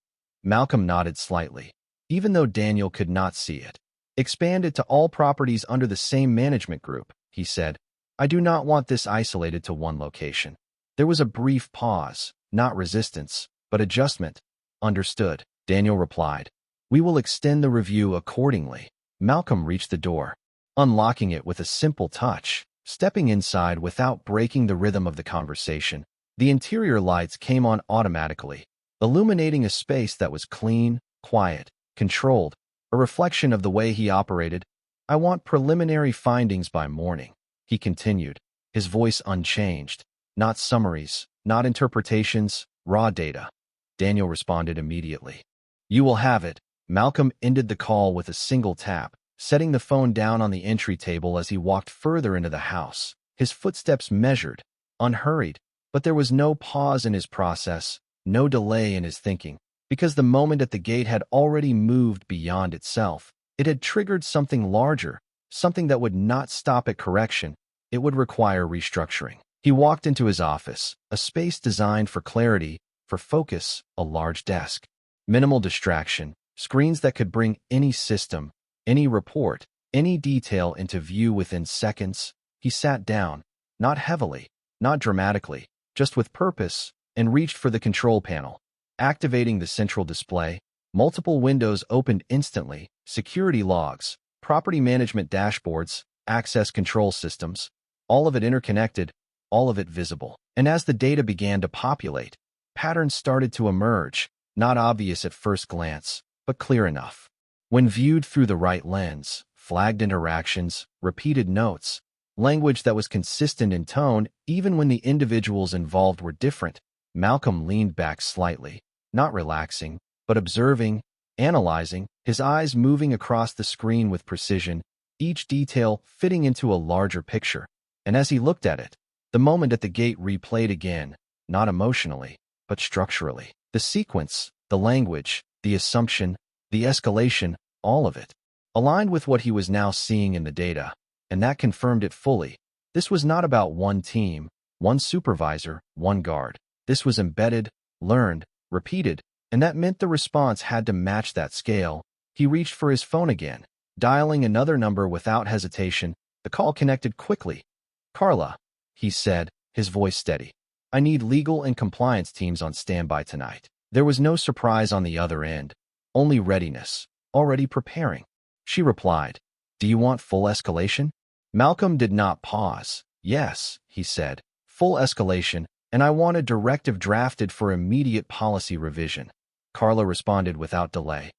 Malcolm nodded slightly, even though Daniel could not see it. "Expand it to all properties under the same management group," he said. "I do not want this isolated to one location." There was a brief pause, not resistance, but adjustment. "Understood," Daniel replied. "We will extend the review accordingly." Malcolm reached the door, unlocking it with a simple touch, stepping inside without breaking the rhythm of the conversation. The interior lights came on automatically, illuminating a space that was clean, quiet, controlled, a reflection of the way he operated. "I want preliminary findings by morning," he continued, his voice unchanged. "Not summaries, not interpretations, raw data." Daniel responded immediately. "You will have it." Malcolm ended the call with a single tap, setting the phone down on the entry table as he walked further into the house. His footsteps measured, unhurried, but there was no pause in his process, no delay in his thinking, because the moment at the gate had already moved beyond itself. It had triggered something larger, something that would not stop at correction. It would require restructuring. He walked into his office, a space designed for clarity, for focus, a large desk. Minimal distraction, screens that could bring any system, any report, any detail into view within seconds. He sat down, not heavily, not dramatically, just with purpose, and reached for the control panel. Activating the central display, multiple windows opened instantly, security logs, property management dashboards, access control systems, all of it interconnected, all of it visible. And as the data began to populate, patterns started to emerge, not obvious at first glance, but clear enough. When viewed through the right lens, flagged interactions, repeated notes, language that was consistent in tone even when the individuals involved were different. Malcolm leaned back slightly, not relaxing, but observing, analyzing, his eyes moving across the screen with precision, each detail fitting into a larger picture. And as he looked at it, the moment at the gate replayed again, not emotionally, but structurally. The sequence, the language, the assumption, the escalation, all of it, aligned with what he was now seeing in the data, and that confirmed it fully. This was not about one team, one supervisor, one guard. This was embedded, learned, repeated, and that meant the response had to match that scale. He reached for his phone again, dialing another number without hesitation. The call connected quickly. "Carla," he said, his voice steady. "I need legal and compliance teams on standby tonight." There was no surprise on the other end, only readiness, already preparing. She replied, "Do you want full escalation?" Malcolm did not pause. "Yes," he said, "full escalation, and I want a directive drafted for immediate policy revision." Carla responded without delay.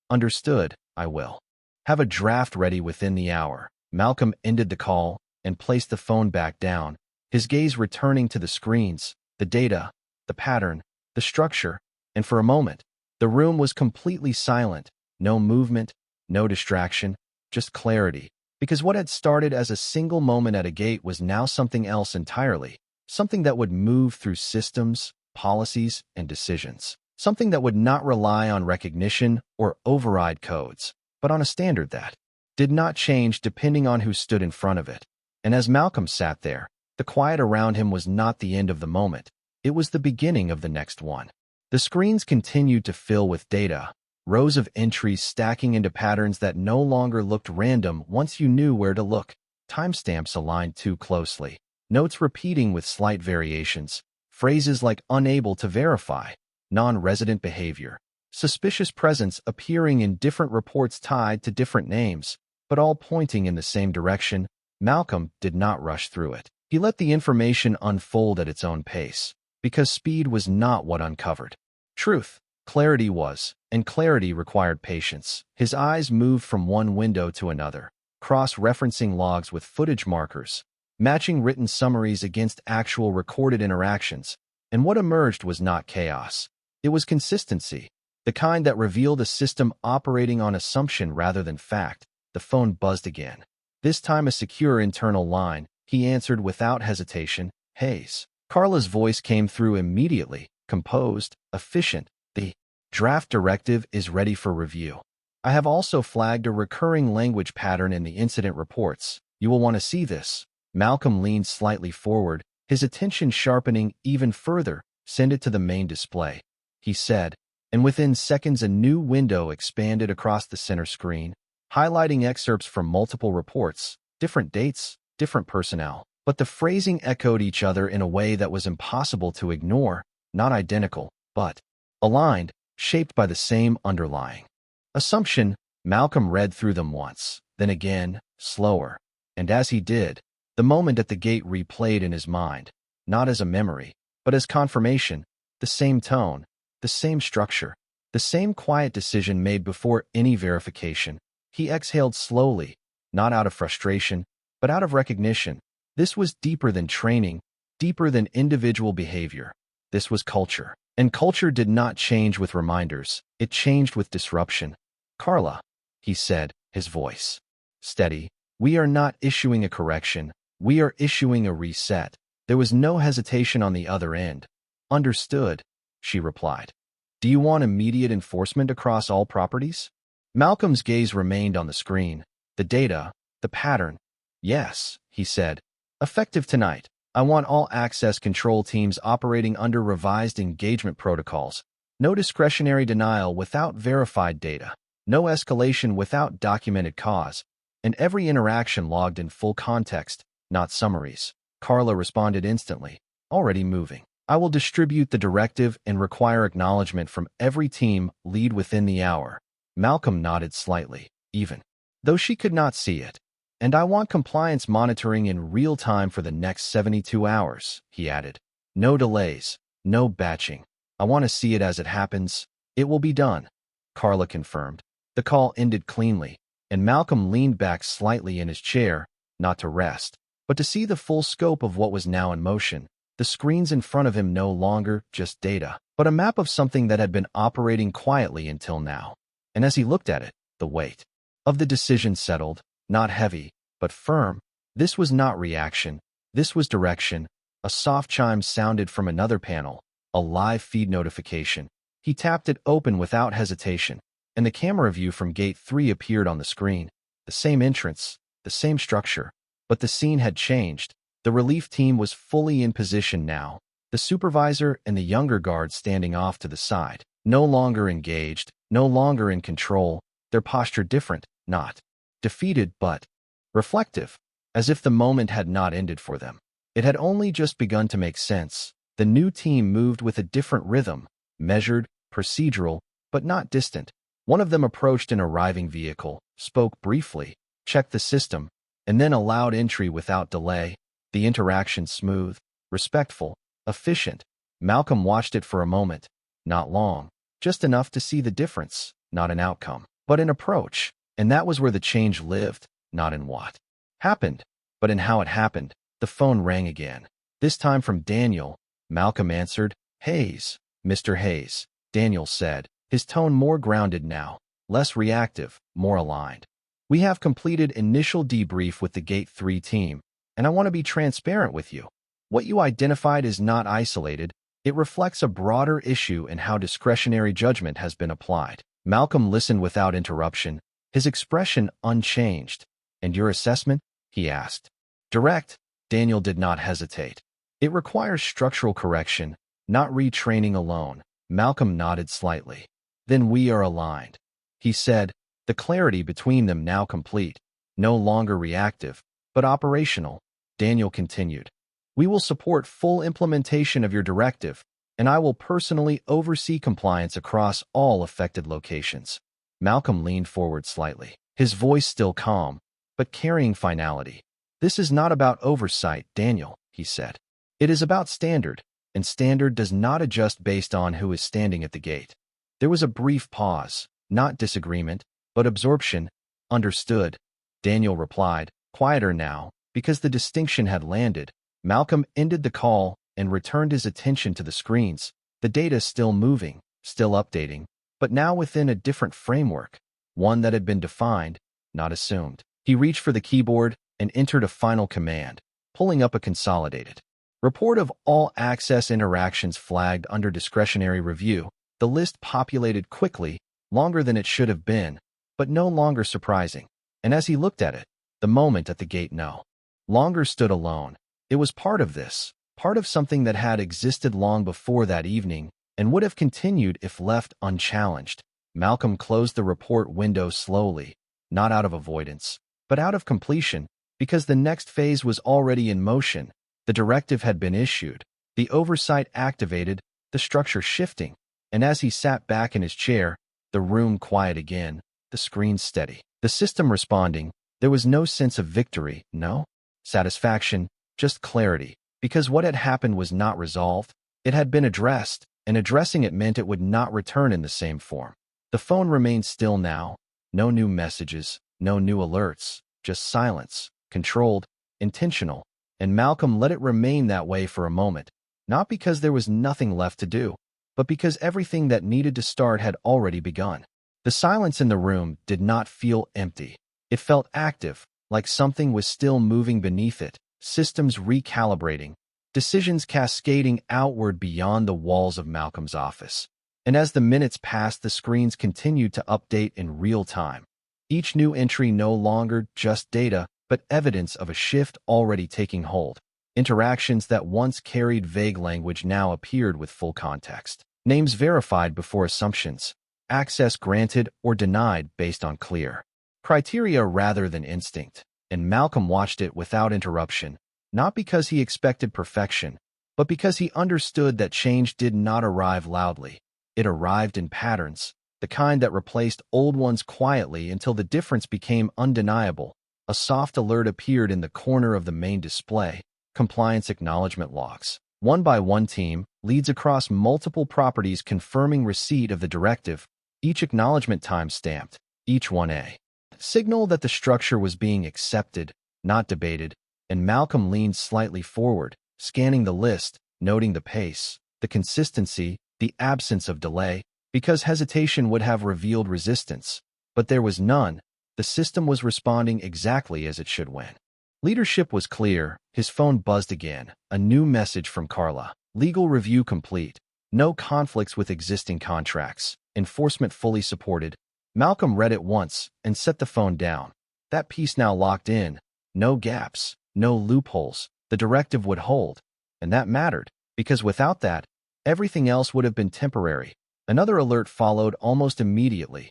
"Understood, I will. Have a draft ready within the hour." Malcolm ended the call and placed the phone back down, his gaze returning to the screens, the data, the pattern, the structure, and for a moment, the room was completely silent, no movement, no distraction, just clarity. Because what had started as a single moment at a gate was now something else entirely, something that would move through systems, policies, and decisions. Something that would not rely on recognition or override codes, but on a standard that did not change depending on who stood in front of it. And as Malcolm sat there, the quiet around him was not the end of the moment. It was the beginning of the next one. The screens continued to fill with data, rows of entries stacking into patterns that no longer looked random once you knew where to look. Timestamps aligned too closely, notes repeating with slight variations, phrases like unable to verify, non-resident behavior, suspicious presence appearing in different reports tied to different names, but all pointing in the same direction. Malcolm did not rush through it. He let the information unfold at its own pace, because speed was not what uncovered truth. Clarity was, and clarity required patience. His eyes moved from one window to another, cross-referencing logs with footage markers, matching written summaries against actual recorded interactions, and what emerged was not chaos. It was consistency, the kind that revealed a system operating on assumption rather than fact. The phone buzzed again. This time a secure internal line. He answered without hesitation, "Hayes." Carla's voice came through immediately, composed, efficient. "The draft directive is ready for review. I have also flagged a recurring language pattern in the incident reports. You will want to see this." Malcolm leaned slightly forward, his attention sharpening even further. "Send it to the main display," he said, and within seconds a new window expanded across the center screen, highlighting excerpts from multiple reports, different dates, different personnel. But the phrasing echoed each other in a way that was impossible to ignore, not identical, but aligned, shaped by the same underlying assumption. Malcolm read through them once, then again, slower. And as he did, the moment at the gate replayed in his mind, not as a memory, but as confirmation, the same tone, the same structure, the same quiet decision made before any verification. He exhaled slowly, not out of frustration, but out of recognition. This was deeper than training, deeper than individual behavior. This was culture. And culture did not change with reminders. It changed with disruption. "Carla," he said, his voice steady, "we are not issuing a correction. We are issuing a reset." There was no hesitation on the other end. "Understood," she replied. "Do you want immediate enforcement across all properties?" Malcolm's gaze remained on the screen, the data, the pattern. "Yes," he said. "Effective tonight. I want all access control teams operating under revised engagement protocols. No discretionary denial without verified data. No escalation without documented cause. And every interaction logged in full context, not summaries." Carla responded instantly, already moving. "I will distribute the directive and require acknowledgement from every team lead within the hour." Malcolm nodded slightly, even though she could not see it. "And I want compliance monitoring in real time for the next 72 hours, he added. "No delays, no batching. I want to see it as it happens." "It will be done," Carla confirmed. The call ended cleanly, and Malcolm leaned back slightly in his chair, not to rest, but to see the full scope of what was now in motion. The screens in front of him no longer just data, but a map of something that had been operating quietly until now. And as he looked at it, the weight of the decision settled, not heavy, but firm. This was not reaction. This was direction. A soft chime sounded from another panel, a live feed notification. He tapped it open without hesitation, and the camera view from Gate 3 appeared on the screen. The same entrance, the same structure, but the scene had changed. The relief team was fully in position now, the supervisor and the younger guard standing off to the side, no longer engaged, no longer in control, their posture different, not defeated but reflective, as if the moment had not ended for them. It had only just begun to make sense. The new team moved with a different rhythm, measured, procedural, but not distant. One of them approached an arriving vehicle, spoke briefly, checked the system, and then allowed entry without delay. The interaction smooth, respectful, efficient. Malcolm watched it for a moment, not long, just enough to see the difference, not an outcome, but an approach. And that was where the change lived, not in what happened, but in how it happened. The phone rang again. This time from Daniel. Malcolm answered. Hayes, Mr. Hayes, Daniel said, his tone more grounded now, less reactive, more aligned. We have completed initial debrief with the Gate 3 team, and I want to be transparent with you. What you identified is not isolated. It reflects a broader issue in how discretionary judgment has been applied. Malcolm listened without interruption, his expression unchanged. And your assessment? He asked. Direct. Daniel did not hesitate. It requires structural correction, not retraining alone. Malcolm nodded slightly. Then we are aligned, he said, the clarity between them now complete, no longer reactive, but operational. Daniel continued. We will support full implementation of your directive, and I will personally oversee compliance across all affected locations. Malcolm leaned forward slightly, his voice still calm, but carrying finality. This is not about oversight, Daniel, he said. It is about standard, and standard does not adjust based on who is standing at the gate. There was a brief pause, not disagreement, but absorption. Understood, Daniel replied, quieter now, because the distinction had landed. Malcolm ended the call and returned his attention to the screens, the data still moving, still updating, but now within a different framework, one that had been defined, not assumed. He reached for the keyboard and entered a final command, pulling up a consolidated report of all access interactions flagged under discretionary review. The list populated quickly, longer than it should have been, but no longer surprising. And as he looked at it, the moment at the gate no longer stood alone. It was part of this, part of something that had existed long before that evening and would have continued if left unchallenged. Malcolm closed the report window slowly, not out of avoidance, but out of completion, because the next phase was already in motion. The directive had been issued, the oversight activated, the structure shifting, and as he sat back in his chair, the room quiet again, the screen steady, the system responding. There was no sense of victory, no satisfaction, just clarity, because what had happened was not resolved. It had been addressed, and addressing it meant it would not return in the same form. The phone remained still now, no new messages, no new alerts, just silence, controlled, intentional, and Malcolm let it remain that way for a moment, not because there was nothing left to do, but because everything that needed to start had already begun. The silence in the room did not feel empty. It felt active, like something was still moving beneath it, systems recalibrating, decisions cascading outward beyond the walls of Malcolm's office. And as the minutes passed, the screens continued to update in real time. Each new entry no longer just data, but evidence of a shift already taking hold. Interactions that once carried vague language now appeared with full context. Names verified before assumptions. Access granted or denied based on clear criteria rather than instinct. And Malcolm watched it without interruption, not because he expected perfection, but because he understood that change did not arrive loudly. It arrived in patterns, the kind that replaced old ones quietly until the difference became undeniable. A soft alert appeared in the corner of the main display, compliance acknowledgement logs. One by one team leads across multiple properties confirming receipt of the directive, each acknowledgement time-stamped, each one a signal that the structure was being accepted, not debated, and Malcolm leaned slightly forward, scanning the list, noting the pace, the consistency, the absence of delay, because hesitation would have revealed resistance. But there was none. The system was responding exactly as it should when. Leadership was clear. His phone buzzed again. A new message from Carla. Legal review complete. No conflicts with existing contracts. Enforcement fully supported. Malcolm read it once and set the phone down. That piece now locked in. No gaps, no loopholes. The directive would hold. And that mattered, because without that, everything else would have been temporary. Another alert followed almost immediately,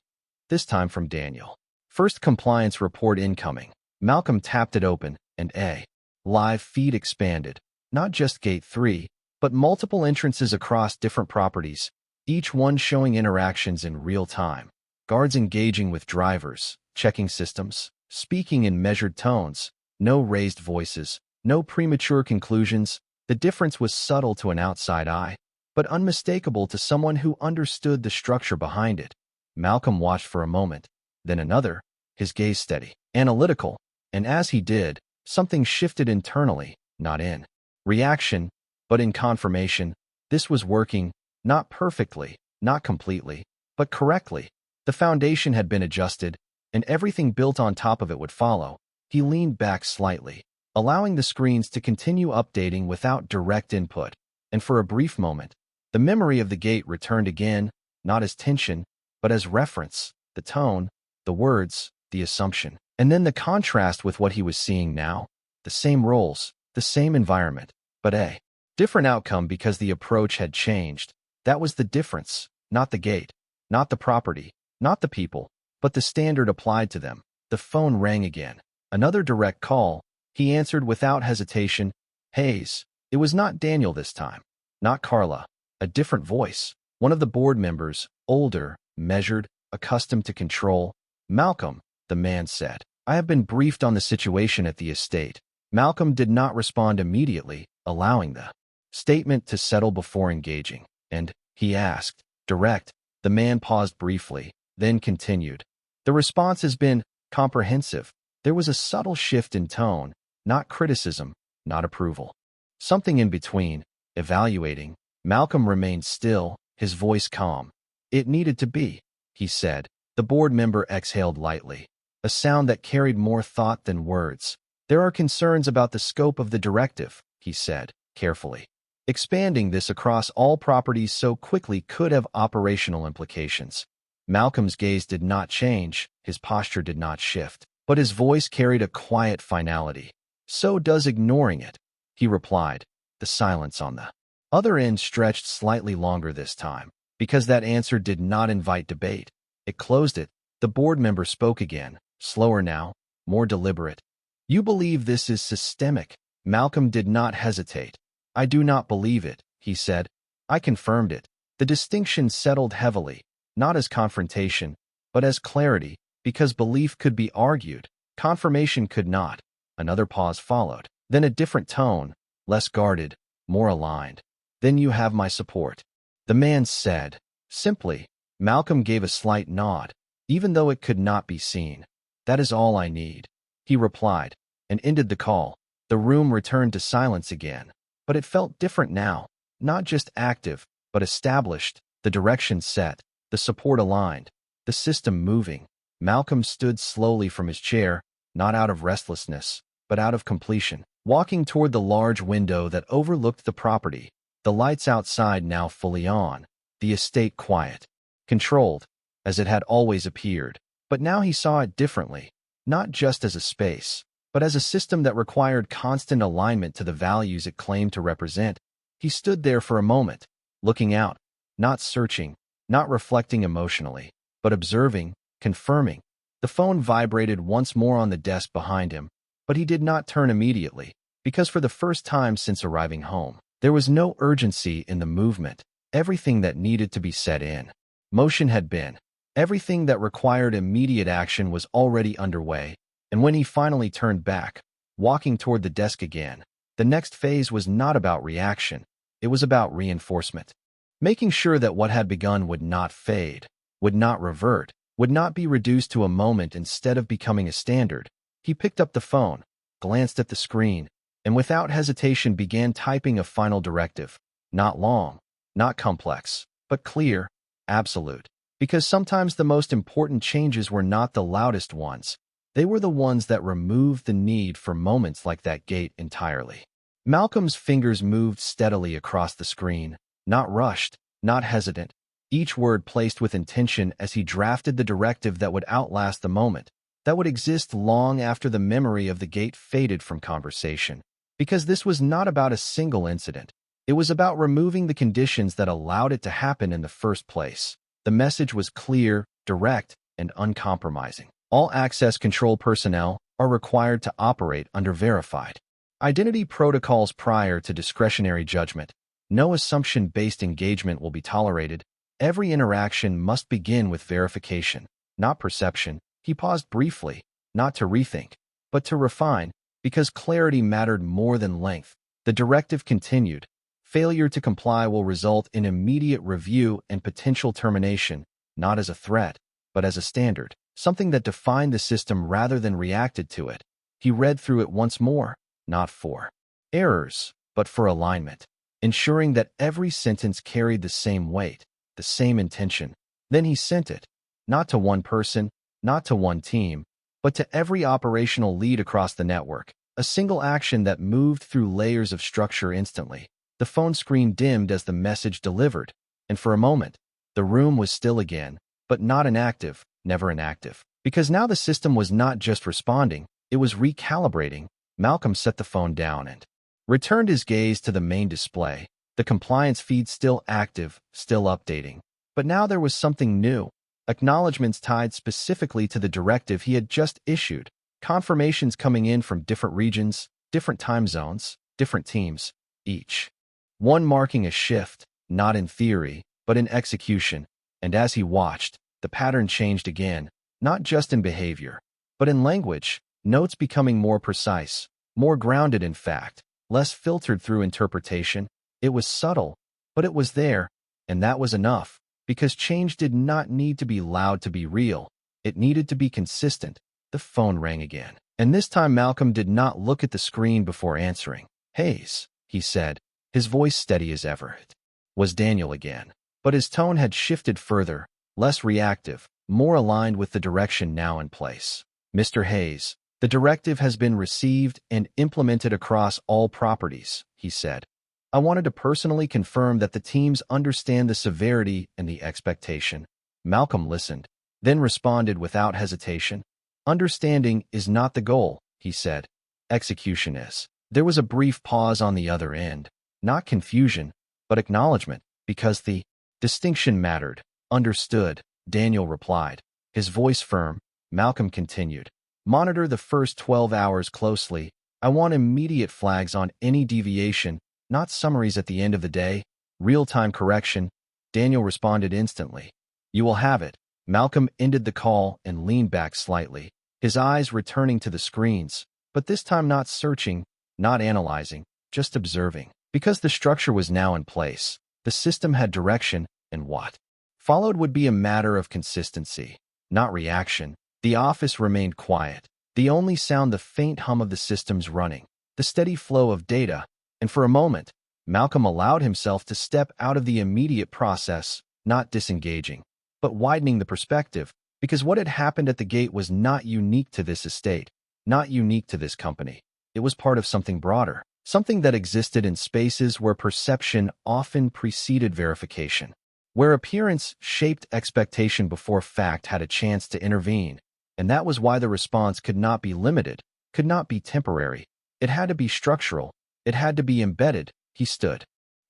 this time from Daniel. First compliance report incoming. Malcolm tapped it open, and a live feed expanded. Not just Gate 3, but multiple entrances across different properties, each one showing interactions in real time. Guards engaging with drivers, checking systems, speaking in measured tones, no raised voices, no premature conclusions. The difference was subtle to an outside eye, but unmistakable to someone who understood the structure behind it. Malcolm watched for a moment, then another, his gaze steady, analytical, and as he did, Something shifted internally, not in reaction, but in confirmation. This was working, not perfectly, not completely, but correctly. The foundation had been adjusted, and everything built on top of it would follow. He leaned back slightly, allowing the screens to continue updating without direct input. And for a brief moment, the memory of the gate returned again, not as tension, but as reference, the tone, the words, the assumption. And then the contrast with what he was seeing now. The same roles, the same environment, but a different outcome because the approach had changed. That was the difference, not the gate, not the property, not the people, but the standard applied to them. The phone rang again. Another direct call. He answered without hesitation. Hayes. It was not Daniel this time. Not Carla. A different voice. One of the board members, older, measured, accustomed to control. Malcolm, the man said. I have been briefed on the situation at the estate. Malcolm did not respond immediately, allowing the statement to settle before engaging. And, he asked, direct. The man paused briefly, then continued. The response has been comprehensive. There was a subtle shift in tone, not criticism, not approval. Something in between, evaluating. Malcolm remained still, his voice calm. It needed to be, he said. The board member exhaled lightly, a sound that carried more thought than words. There are concerns about the scope of the directive, he said, carefully. Expanding this across all properties so quickly could have operational implications. Malcolm's gaze did not change, his posture did not shift, but his voice carried a quiet finality. So does ignoring it, he replied. The silence on the other end stretched slightly longer this time, because that answer did not invite debate. It closed it. The board member spoke again, slower now, more deliberate. You believe this is systemic. Malcolm did not hesitate. I do not believe it, he said. I confirmed it. The distinction settled heavily, not as confrontation, but as clarity, because belief could be argued, confirmation could not. Another pause followed, then a different tone, less guarded, more aligned. Then you have my support. The man said, simply. Malcolm gave a slight nod, even though it could not be seen. That is all I need, he replied, and ended the call. The room returned to silence again, but it felt different now, not just active, but established, the direction set, the support aligned, the system moving. Malcolm stood slowly from his chair, not out of restlessness, but out of completion, walking toward the large window that overlooked the property, the lights outside now fully on, the estate quiet, controlled, as it had always appeared. But now he saw it differently, not just as a space, but as a system that required constant alignment to the values it claimed to represent. He stood there for a moment, looking out, not searching, not reflecting emotionally, but observing, confirming. The phone vibrated once more on the desk behind him, but he did not turn immediately, because for the first time since arriving home, there was no urgency in the movement. Everything that needed to be set in motion had been. Everything that required immediate action was already underway, and when he finally turned back, walking toward the desk again, the next phase was not about reaction, it was about reinforcement. Making sure that what had begun would not fade, would not revert, would not be reduced to a moment instead of becoming a standard. He picked up the phone, glanced at the screen, and without hesitation began typing a final directive. Not long, not complex, but clear, absolute. Because sometimes the most important changes were not the loudest ones. They were the ones that removed the need for moments like that gate entirely. Malcolm's fingers moved steadily across the screen, not rushed, not hesitant, each word placed with intention as he drafted the directive that would outlast the moment, that would exist long after the memory of the gate faded from conversation. Because this was not about a single incident. It was about removing the conditions that allowed it to happen in the first place. The message was clear, direct, and uncompromising. All access control personnel are required to operate under verified identity protocols prior to discretionary judgment. No assumption-based engagement will be tolerated. Every interaction must begin with verification, not perception. He paused briefly, not to rethink, but to refine, because clarity mattered more than length. The directive continued. Failure to comply will result in immediate review and potential termination, not as a threat, but as a standard, something that defined the system rather than reacted to it. He read through it once more, not for errors, but for alignment, ensuring that every sentence carried the same weight, the same intention. Then he sent it, not to one person, not to one team, but to every operational lead across the network, a single action that moved through layers of structure instantly. The phone screen dimmed as the message delivered, and for a moment, the room was still again, but not inactive, never inactive. Because now the system was not just responding, it was recalibrating. Malcolm set the phone down and returned his gaze to the main display, the compliance feed still active, still updating. But now there was something new, acknowledgments tied specifically to the directive he had just issued, confirmations coming in from different regions, different time zones, different teams, each one marking a shift, not in theory, but in execution. And as he watched, the pattern changed again, not just in behavior, but in language, notes becoming more precise, more grounded in fact, less filtered through interpretation. It was subtle, but it was there, and that was enough, because change did not need to be loud to be real. It needed to be consistent. The phone rang again, and this time Malcolm did not look at the screen before answering. "Hayes," he said, his voice steady as ever. It was Daniel again, but his tone had shifted further, less reactive, more aligned with the direction now in place. "Mr. Hayes, the directive has been received and implemented across all properties," he said. "I wanted to personally confirm that the teams understand the severity and the expectation." Malcolm listened, then responded without hesitation. "Understanding is not the goal," he said. "Execution is." There was a brief pause on the other end, not confusion, but acknowledgement, because the distinction mattered. "Understood," Daniel replied, his voice firm. Malcolm continued. "Monitor the first 12 hours closely. I want immediate flags on any deviation, not summaries at the end of the day. Real-time correction." Daniel responded instantly. "You will have it." Malcolm ended the call and leaned back slightly, his eyes returning to the screens, but this time not searching, not analyzing, just observing. Because the structure was now in place, the system had direction, and what followed would be a matter of consistency, not reaction. The office remained quiet, the only sound the faint hum of the systems running, the steady flow of data, and for a moment, Malcolm allowed himself to step out of the immediate process, not disengaging, but widening the perspective, because what had happened at the gate was not unique to this estate, not unique to this company. It was part of something broader, something that existed in spaces where perception often preceded verification, where appearance shaped expectation before fact had a chance to intervene. And that was why the response could not be limited, could not be temporary. It had to be structural. It had to be embedded. He stood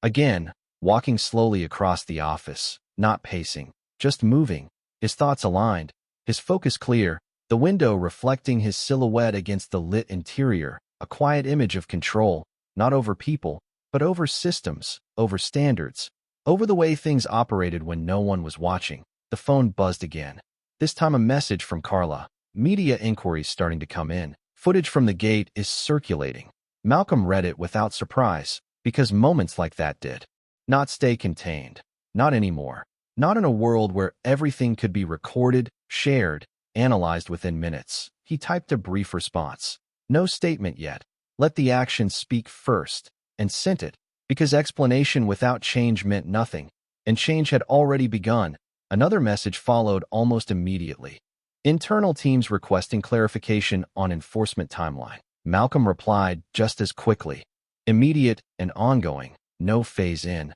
again, walking slowly across the office, not pacing, just moving, his thoughts aligned, his focus clear, the window reflecting his silhouette against the lit interior, a quiet image of control, not over people, but over systems, over standards, over the way things operated when no one was watching. The phone buzzed again. This time a message from Carla. "Media inquiries starting to come in. Footage from the gate is circulating." Malcolm read it without surprise, because moments like that did not stay contained. Not anymore. Not in a world where everything could be recorded, shared, analyzed within minutes. He typed a brief response. No statement yet. Let the action speak first, and sent it, because explanation without change meant nothing, and change had already begun. Another message followed almost immediately. Internal teams requesting clarification on enforcement timeline. Malcolm replied just as quickly. Immediate and ongoing, no phase in.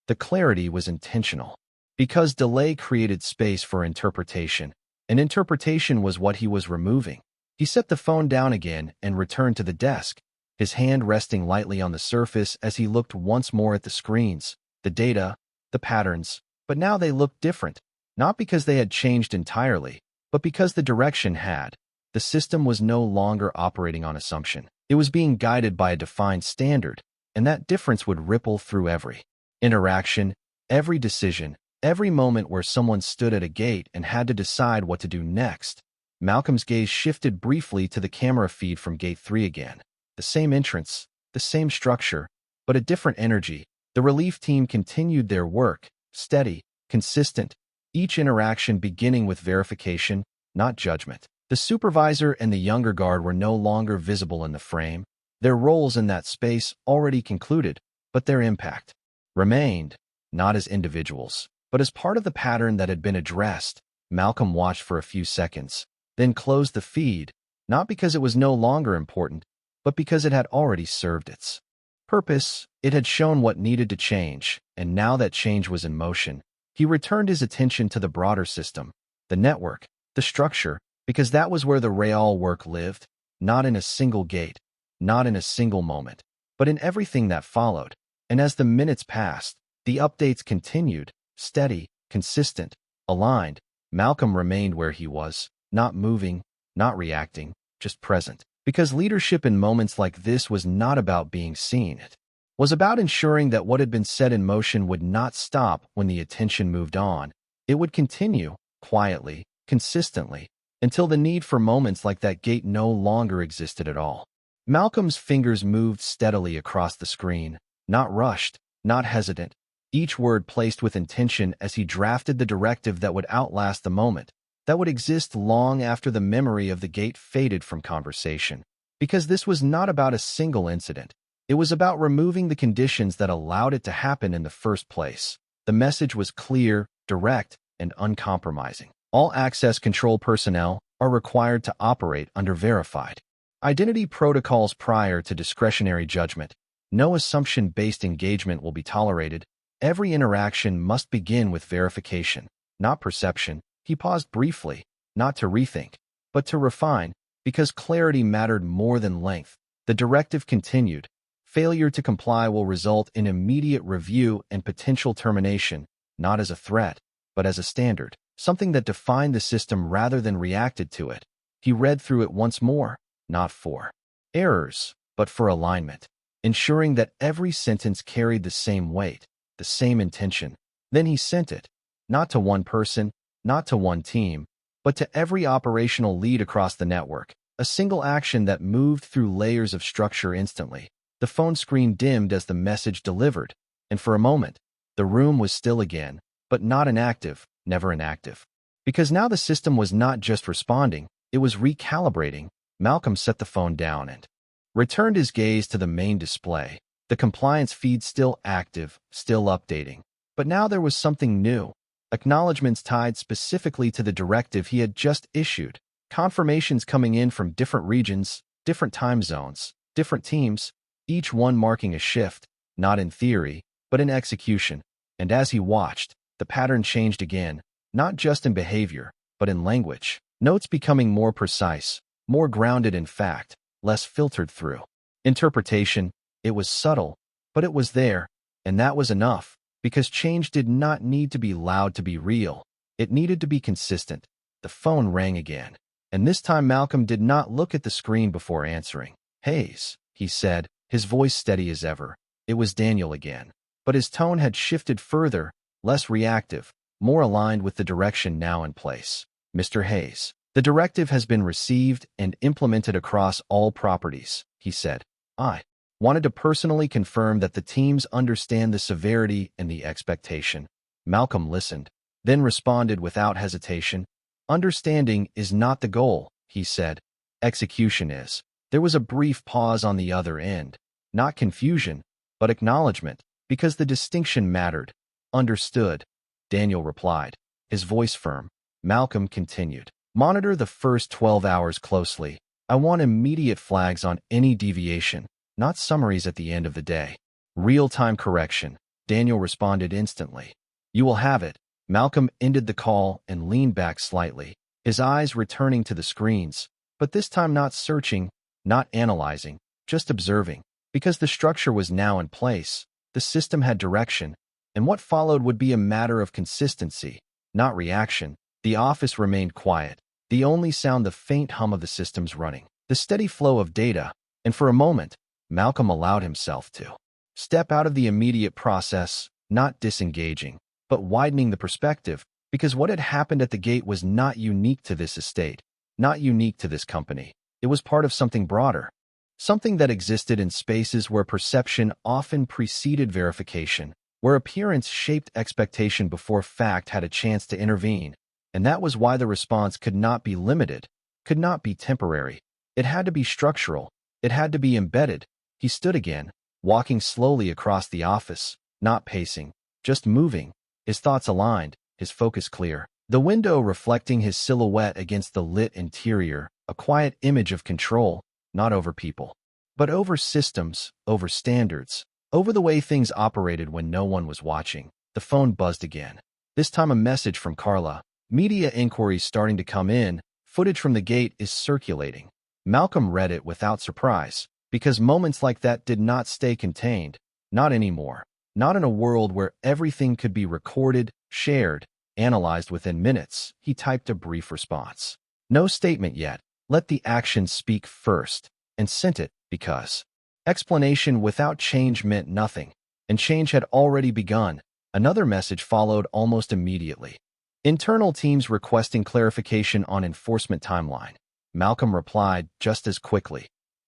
The clarity was intentional, because delay created space for interpretation, and interpretation was what he was removing. He set the phone down again and returned to the desk, his hand resting lightly on the surface as he looked once more at the screens, the data, the patterns, but now they looked different, not because they had changed entirely, but because the direction had. The system was no longer operating on assumption. It was being guided by a defined standard, and that difference would ripple through every interaction, every decision, every moment where someone stood at a gate and had to decide what to do next. Malcolm's gaze shifted briefly to the camera feed from Gate 3 again. The same entrance, the same structure, but a different energy. The relief team continued their work, steady, consistent, each interaction beginning with verification, not judgment. The supervisor and the younger guard were no longer visible in the frame. Their roles in that space already concluded, but their impact remained, not as individuals, but as part of the pattern that had been addressed. Malcolm watched for a few seconds, then closed the feed, not because it was no longer important, but because it had already served its purpose. It had shown what needed to change, and now that change was in motion. He returned his attention to the broader system, the network, the structure, because that was where the real work lived, not in a single gate, not in a single moment, but in everything that followed. And as the minutes passed, the updates continued, steady, consistent, aligned. Malcolm remained where he was, not moving, not reacting, just present. Because leadership in moments like this was not about being seen. It was about ensuring that what had been set in motion would not stop when the attention moved on. It would continue, quietly, consistently, until the need for moments like that gate no longer existed at all. Malcolm's fingers moved steadily across the screen, not rushed, not hesitant, each word placed with intention as he drafted the directive that would outlast the moment, that would exist long after the memory of the gate faded from conversation. Because this was not about a single incident. It was about removing the conditions that allowed it to happen in the first place. The message was clear, direct, and uncompromising. All access control personnel are required to operate under verified identity protocols prior to discretionary judgment. No assumption-based engagement will be tolerated. Every interaction must begin with verification, not perception. He paused briefly, not to rethink, but to refine, because clarity mattered more than length. The directive continued. Failure to comply will result in immediate review and potential termination, not as a threat, but as a standard, something that defined the system rather than reacted to it. He read through it once more, not for errors, but for alignment, ensuring that every sentence carried the same weight, the same intention. Then he sent it, not to one person, not to one team, but to every operational lead across the network, a single action that moved through layers of structure instantly. The phone screen dimmed as the message delivered, and for a moment, the room was still again, but not inactive, never inactive. Because now the system was not just responding, it was recalibrating. Malcolm set the phone down and returned his gaze to the main display. The compliance feed still active, still updating. But now there was something new. Acknowledgements tied specifically to the directive he had just issued. Confirmations coming in from different regions, different time zones, different teams, each one marking a shift, not in theory, but in execution. And as he watched, the pattern changed again, not just in behavior, but in language. Notes becoming more precise, more grounded in fact, less filtered through interpretation. It was subtle, but it was there, and that was enough, because change did not need to be loud to be real. It needed to be consistent. The phone rang again, and this time Malcolm did not look at the screen before answering. "Hayes," he said, his voice steady as ever. It was Daniel again, but his tone had shifted further, less reactive, more aligned with the direction now in place. "Mr. Hayes, the directive has been received and implemented across all properties," he said. "I wanted to personally confirm that the teams understand the severity and the expectation." Malcolm listened, then responded without hesitation. "Understanding is not the goal," he said. "Execution is." There was a brief pause on the other end, not confusion, but acknowledgement, because the distinction mattered. "Understood," Daniel replied, his voice firm. Malcolm continued. "Monitor the first 12 hours closely. I want immediate flags on any deviation, not summaries at the end of the day." "Real-time correction," Daniel responded instantly. "You will have it." Malcolm ended the call and leaned back slightly, his eyes returning to the screens, but this time not searching, not analyzing, just observing. Because the structure was now in place, the system had direction, and what followed would be a matter of consistency, not reaction. The office remained quiet, the only sound the faint hum of the systems running, the steady flow of data, and for a moment, Malcolm allowed himself to step out of the immediate process, not disengaging, but widening the perspective, because what had happened at the gate was not unique to this estate, not unique to this company. It was part of something broader, something that existed in spaces where perception often preceded verification, where appearance shaped expectation before fact had a chance to intervene. And that was why the response could not be limited, could not be temporary. It had to be structural. It had to be embedded. He stood again, walking slowly across the office, not pacing, just moving, his thoughts aligned, his focus clear. The window reflecting his silhouette against the lit interior, a quiet image of control, not over people, but over systems, over standards, over the way things operated when no one was watching. The phone buzzed again. This time a message from Carla. Media inquiries starting to come in. Footage from the gate is circulating. Malcolm read it without surprise, because moments like that did not stay contained. Not anymore. Not in a world where everything could be recorded, shared, analyzed within minutes. He typed a brief response. No statement yet. Let the action speak first. And sent it, because explanation without change meant nothing, and change had already begun. Another message followed almost immediately. Internal teams requesting clarification on enforcement timeline. Malcolm replied just as quickly.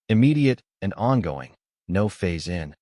Immediate and ongoing. No phase in.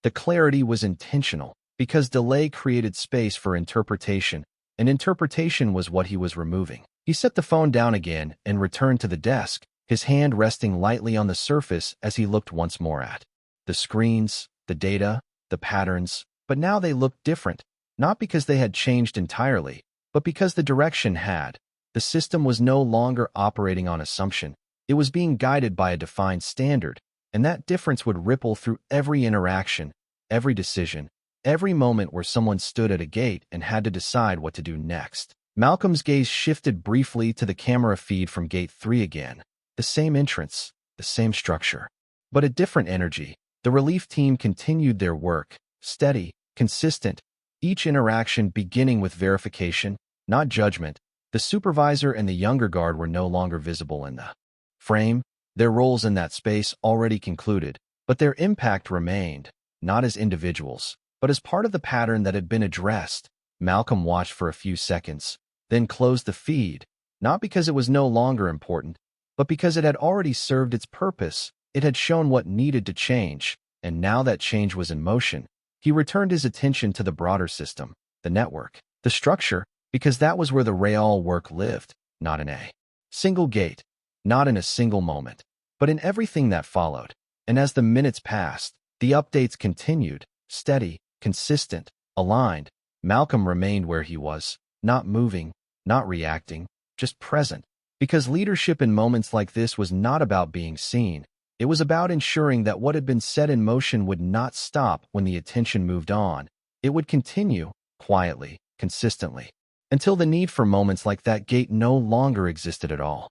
The clarity was intentional, because delay created space for interpretation, and interpretation was what he was removing. He set the phone down again and returned to the desk, his hand resting lightly on the surface as he looked once more at the screens, the data, the patterns, but now they looked different, not because they had changed entirely, but because the direction had. The system was no longer operating on assumption. It was being guided by a defined standard, and that difference would ripple through every interaction, every decision, every moment where someone stood at a gate and had to decide what to do next. Malcolm's gaze shifted briefly to the camera feed from Gate 3 again. The same entrance, the same structure, but a different energy. The relief team continued their work, steady, consistent, each interaction beginning with verification, not judgment. The supervisor and the younger guard were no longer visible in the frame, their roles in that space already concluded, but their impact remained, not as individuals, but as part of the pattern that had been addressed. Malcolm watched for a few seconds, then closed the feed, not because it was no longer important, but because it had already served its purpose. It had shown what needed to change, and now that change was in motion. He returned his attention to the broader system, the network, the structure, because that was where the real work lived, not in a single gate, not in a single moment, but in everything that followed. And as the minutes passed, the updates continued, steady, consistent, aligned. Malcolm remained where he was, not moving, not reacting, just present, because leadership in moments like this was not about being seen. It was about ensuring that what had been set in motion would not stop when the attention moved on. It would continue, quietly, consistently, until the need for moments like that gate no longer existed at all.